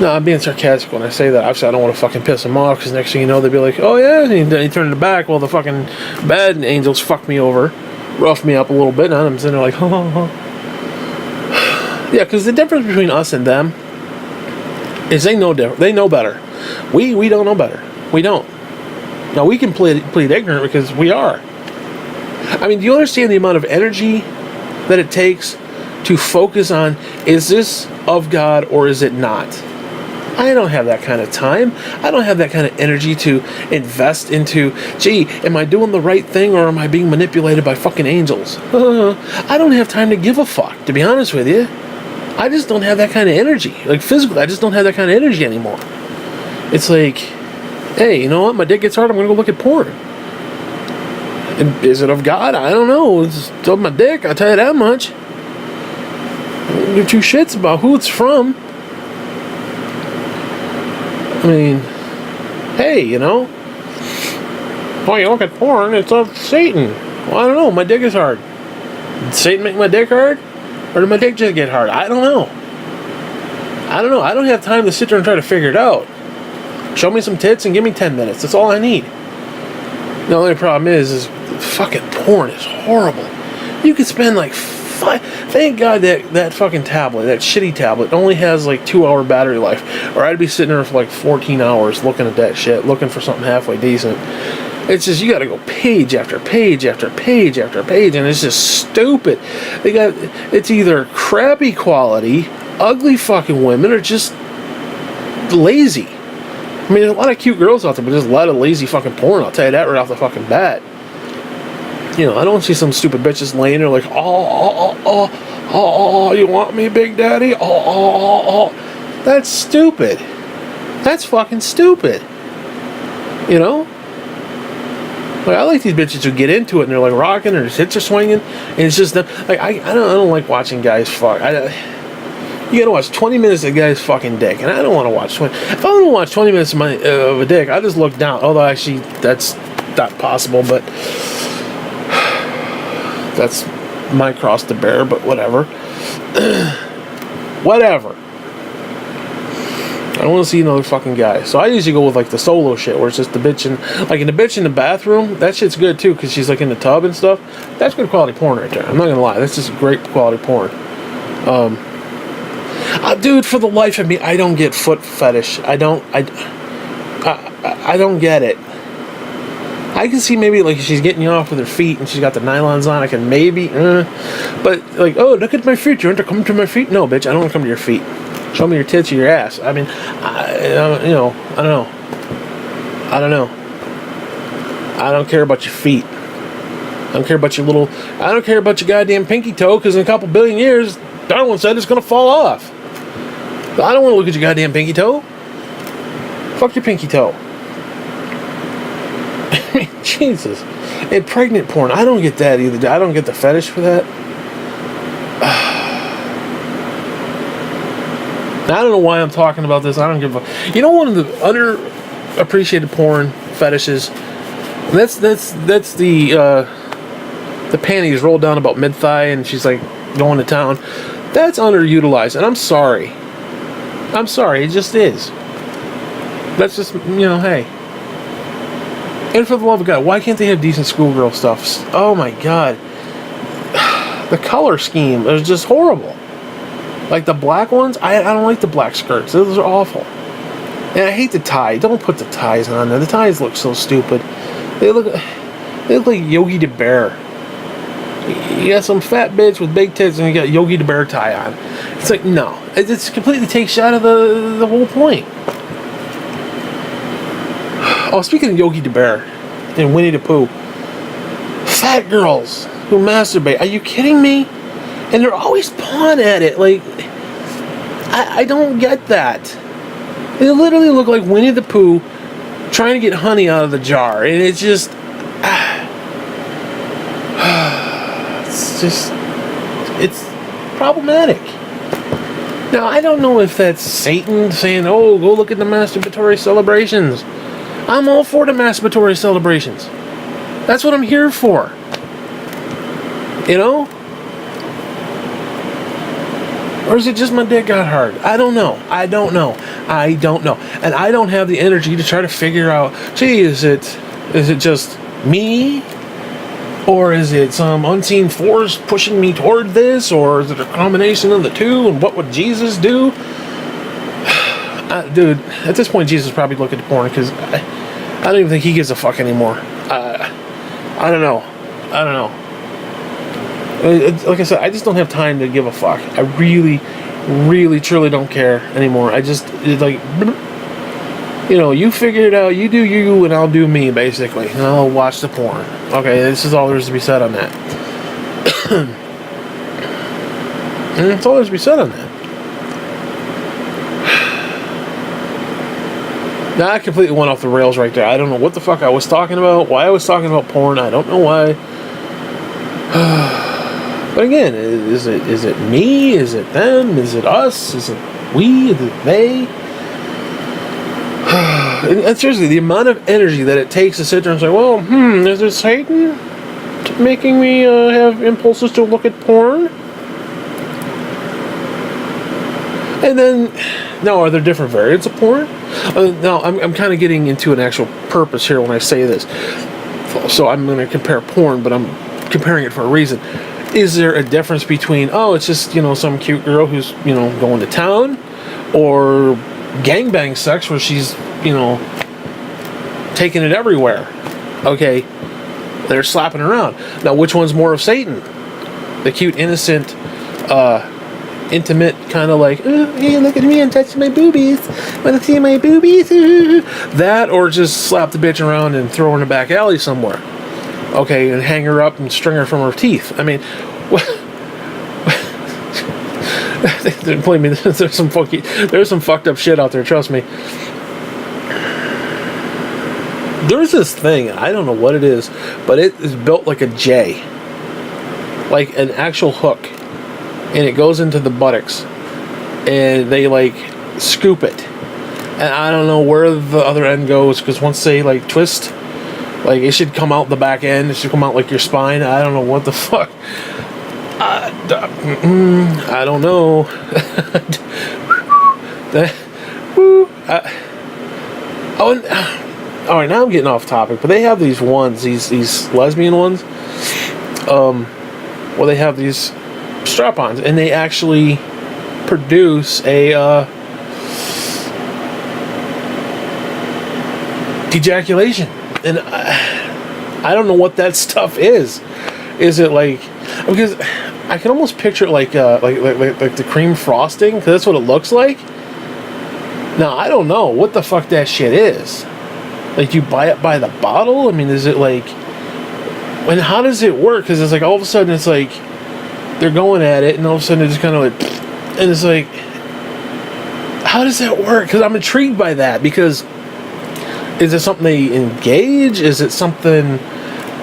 S1: No, I'm being sarcastic when I say that. Obviously, I don't want to fucking piss them off, because next thing you know, they'll be like, oh yeah, and then you turn it back, well, the fucking bad angels fuck me over, rough me up a little bit, and I'm sitting there like, oh. Yeah, because the difference between us and them is they know different. They know better. We don't know better. We don't. Now, we can plead ignorant because we are. I mean, do you understand the amount of energy that it takes to focus on, is this of God or is it not? I don't have that kind of time. I don't have that kind of energy to invest into, gee, am I doing the right thing or am I being manipulated by fucking angels? I don't have time to give a fuck, to be honest with you. I just don't have that kind of energy. Like, physically, I just don't have that kind of energy anymore. It's like, hey, you know what? My dick gets hard, I'm going to go look at porn. And is it of God? I don't know. It's of my dick, I'll tell you that much. I don't give two shits about who it's from. I mean, hey, you know, oh, you look at porn, it's of Satan. Well, I don't know, my dick is hard. Did Satan make my dick hard? Or did my dick just get hard? I don't know. I don't have time to sit there and try to figure it out. Show me some tits and give me 10 minutes. That's all I need. The only problem is fucking porn is horrible. You could spend like thank God that fucking tablet, that shitty tablet, only has like 2-hour battery life. Or I'd be sitting there for like 14 hours looking at that shit, looking for something halfway decent. It's just, you gotta go page after page after page after page, and it's just stupid. It's either crappy quality, ugly fucking women, or just lazy. I mean, there's a lot of cute girls out there, but there's a lot of lazy fucking porn, I'll tell you that right off the fucking bat. You know, I don't see some stupid bitches laying there like, oh, you want me, Big Daddy? Oh. That's stupid. That's fucking stupid. You know? Like, I like these bitches who get into it and they're like rocking or their tits are swinging, and it's just them. Like, I don't like watching guys fuck. You gotta watch 20 minutes of a guy's fucking dick, and I don't want to watch 20. If I want to watch 20 minutes of a dick, I just look down. Although actually that's not possible, but that's my cross to bear. But whatever. Whatever. I don't want to see another fucking guy. So I usually go with like the solo shit, where it's just the bitch in, like in the bitch in the bathroom. That shit's good too, because she's like in the tub and stuff. That's good quality porn right there. I'm not gonna lie. That's just great quality porn. Dude, for the life of me, I don't get foot fetish. I don't get it. I can see maybe like she's getting you off with her feet and she's got the nylons on. I can maybe, but like, oh, look at my feet. You want to come to my feet? No, bitch, I don't want to come to your feet. Show me your tits or your ass. I mean, I don't know. I don't care about your feet. I don't care about your goddamn pinky toe, because in a couple billion years, Darwin said it's going to fall off. But I don't want to look at your goddamn pinky toe. Fuck your pinky toe. I mean, Jesus. And pregnant porn, I don't get that either. I don't get the fetish for that. I don't know why I'm talking about this. I don't give a... You know, one of the underappreciated porn fetishes, that's the panties rolled down about mid-thigh and she's like going to town. That's underutilized, and I'm sorry. It just is. That's just, hey. And for the love of God, why can't they have decent schoolgirl stuff? Oh my God. The color scheme is just horrible. Like the black ones, I don't like the black skirts. Those are awful. And I hate the tie. Don't put the ties on there. The ties look so stupid. They look like Yogi the Bear. You got some fat bitch with big tits and you got Yogi the Bear tie on. It's like, no. It completely takes you out of the whole point. Oh, speaking of Yogi the Bear and Winnie the Pooh, fat girls who masturbate. Are you kidding me? And they're always pawing at it. Like, I don't get that. They literally look like Winnie the Pooh trying to get honey out of the jar. And it's just... it's problematic. Now, I don't know if that's Satan saying, oh, go look at the masturbatory celebrations. I'm all for the masturbatory celebrations. That's what I'm here for. You know? Or is it just my dick got hard? I don't know. And I don't have the energy to try to figure out, gee, is it just me? Or is it some unseen force pushing me toward this? Or is it a combination of the two? And what would Jesus do? Dude, at this point, Jesus probably looking at porn because I don't even think he gives a fuck anymore. I don't know. Like I said, I just don't have time to give a fuck. I really, really, truly don't care anymore. It's like, you figure it out. You do you, and I'll do me, basically. And I'll watch the porn. Okay, this is all there is to be said on that. And that's all there's to be said on that. Now, I completely went off the rails right there. I don't know what the fuck I was talking about, why I was talking about porn. I don't know why. But again, is it me? Is it them? Is it us? Is it we? Is it they? And seriously, the amount of energy that it takes to sit there and say, well, is it Satan making me have impulses to look at porn? And then, now, are there different variants of porn? Now, I'm kind of getting into an actual purpose here when I say this. So I'm going to compare porn, but I'm comparing it for a reason. Is there a difference between, it's just, some cute girl who's, going to town, or gangbang sex where she's, taking it everywhere? Okay, they're slapping around. Now, which one's more of Satan? The cute, innocent, intimate kind of like, hey, look at me, I'm touching my boobies. Want to see my boobies? That, or just slap the bitch around and throw her in the back alley somewhere. Okay, and hang her up and string her from her teeth. I mean, believe me, there's some fucked up shit out there, trust me. There's this thing, I don't know what it is, but it is built like a J. Like an actual hook. And it goes into the buttocks. And they, scoop it. And I don't know where the other end goes, because once they, twist, it should come out the back end. It should come out like your spine. I don't know what the fuck. I don't know. Alright, now I'm getting off topic, but they have these ones, these lesbian ones, where they have these strap-ons, and they actually produce a ejaculation, and I don't know what that stuff is. Is it because I can almost picture it like the cream frosting, because that's what it looks like. Now I don't know what the fuck that shit is. You buy it by the bottle? I mean, is it and how does it work? Because it's all of a sudden it's they're going at it, and all of a sudden it's kind of and it's how does that work? Because I'm intrigued by that, because is it something they engage? Is it something,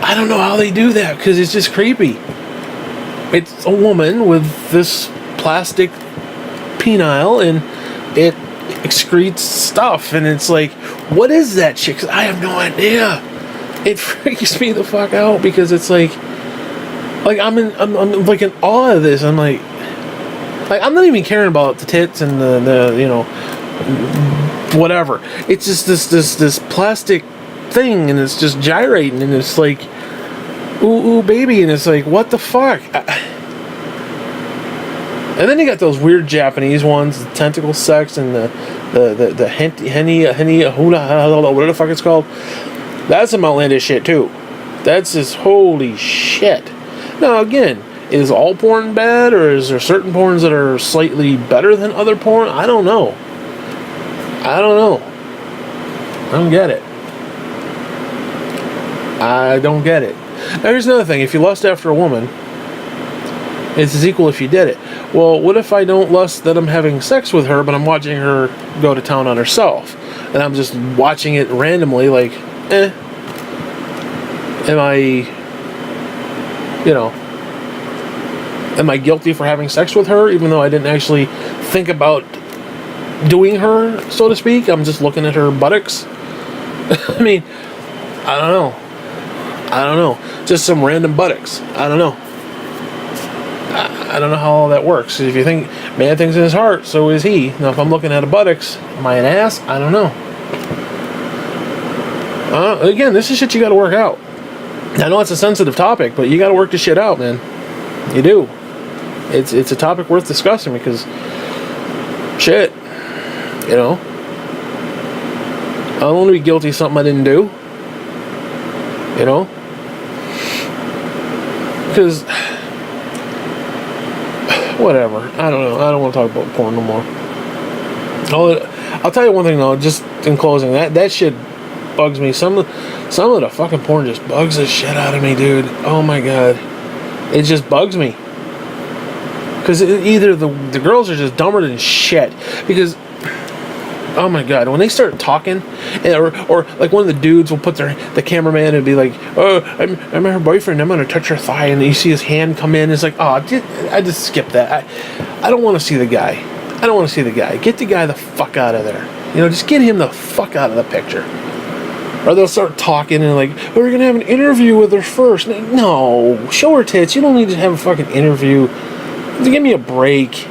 S1: I don't know how they do that, because it's just creepy. It's a woman with this plastic penile, and it excretes stuff, and it's what is that shit? Because I have no idea. It freaks me the fuck out, because it's I'm in awe of this. I'm I'm not even caring about the tits and the whatever. It's just this plastic thing, and it's just gyrating, and it's ooh baby, and it's what the fuck. And then you got those weird Japanese ones, the tentacle sex, and the henny, whatever the fuck it's called. That's some outlandish shit too. That's just holy shit. Now again, is all porn bad, or is there certain porns that are slightly better than other porn? I don't know. I don't get it. I don't get it. Now here's another thing. If you lust after a woman, it's as equal if you did it. Well, what if I don't lust that I'm having sex with her, but I'm watching her go to town on herself, and I'm just watching it randomly, am I guilty for having sex with her, even though I didn't actually think about doing her, so to speak? I'm just looking at her buttocks. I mean, I don't know. I don't know. Just some random buttocks. I don't know. I don't know how all that works. If you think man thinks in his heart, so is he. Now, if I'm looking at a buttocks, am I an ass? I don't know. Again, this is shit you got to work out. I know it's a sensitive topic, but you got to work this shit out, man. You do. It's a topic worth discussing because shit, you know. I don't want to be guilty of something I didn't do. You know? Because whatever. I don't know. I don't want to talk about porn no more. I'll tell you one thing though, just in closing, that shit bugs me. Some of the fucking porn just bugs the shit out of me, dude. Oh my god. It just bugs me. Because either the girls are just dumber than shit. Because, oh my god, when they start talking, or like one of the dudes will put the cameraman and be like, oh, I'm her boyfriend, I'm gonna touch her thigh, and you see his hand come in. It's like, oh, I just skip that. I don't want to see the guy. I don't want to see the guy. Get the guy the fuck out of there. You know, just get him the fuck out of the picture. Or they'll start talking and like, oh, we're gonna have an interview with her first. No, show her tits. You don't need to have a fucking interview. Give me a break.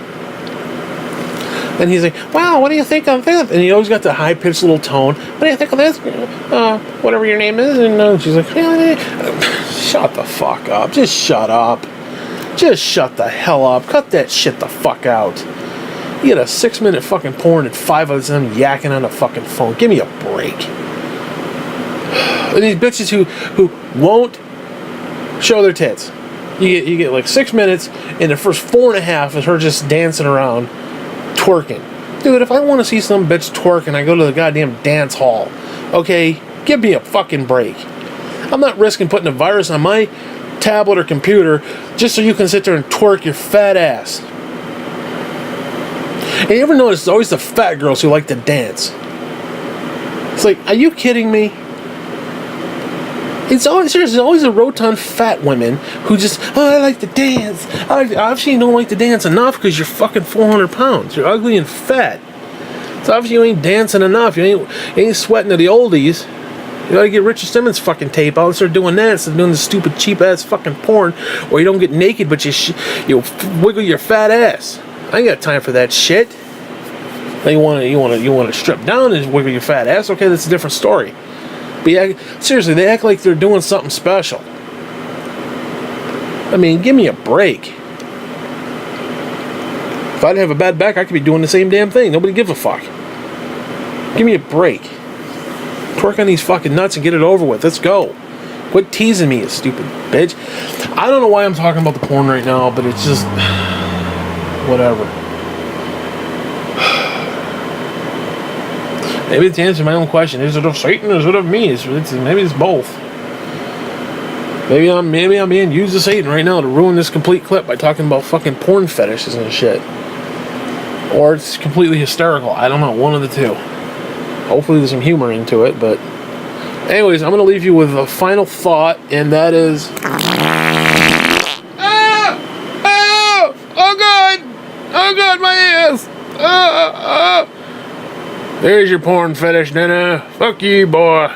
S1: And he's like, wow, what do you think of this? And he always got the high-pitched little tone. What do you think of this? Whatever your name is. And she's like, shut the fuck up. Just shut up. Just shut the hell up. Cut that shit the fuck out. You get a 6-minute fucking porn and 5 of them yakking on a fucking phone. Give me a break. And these bitches who won't show their tits. You get like 6 minutes, and the first 4.5 is her just dancing around, twerking. Dude, if I want to see some bitch twerking, I go to the goddamn dance hall. Okay? Give me a fucking break. I'm not risking putting a virus on my tablet or computer just so you can sit there and twerk your fat ass. And you ever notice it's always the fat girls who like to dance? It's like, are you kidding me? There's always the rotund fat women who just, oh, I like to dance. Obviously you don't like to dance enough because you're fucking 400 pounds. You're ugly and fat. So obviously you ain't dancing enough. You ain't sweating to the oldies. You gotta get Richard Simmons fucking tape out and start doing that instead of doing the stupid cheap ass fucking porn where you don't get naked but you wiggle your fat ass. I ain't got time for that shit. Now you want to strip down and wiggle your fat ass. Okay, that's a different story. But yeah, seriously, they act like they're doing something special. I mean, give me a break. If I didn't have a bad back, I could be doing the same damn thing. Nobody gives a fuck. Give me a break. Twerk on these fucking nuts and get it over with. Let's go. Quit teasing me, you stupid bitch. I don't know why I'm talking about the porn right now, but it's just whatever. Maybe it's answering my own question. Is it of Satan or is it of me? Maybe it's both. Maybe I'm being used as Satan right now to ruin this complete clip by talking about fucking porn fetishes and shit. Or it's completely hysterical. I don't know. One of the two. Hopefully there's some humor into it, but anyways, I'm going to leave you with a final thought, and that is... Oh God! Oh God, my ass! There's your porn fetish, Nana. Fuck you, boy.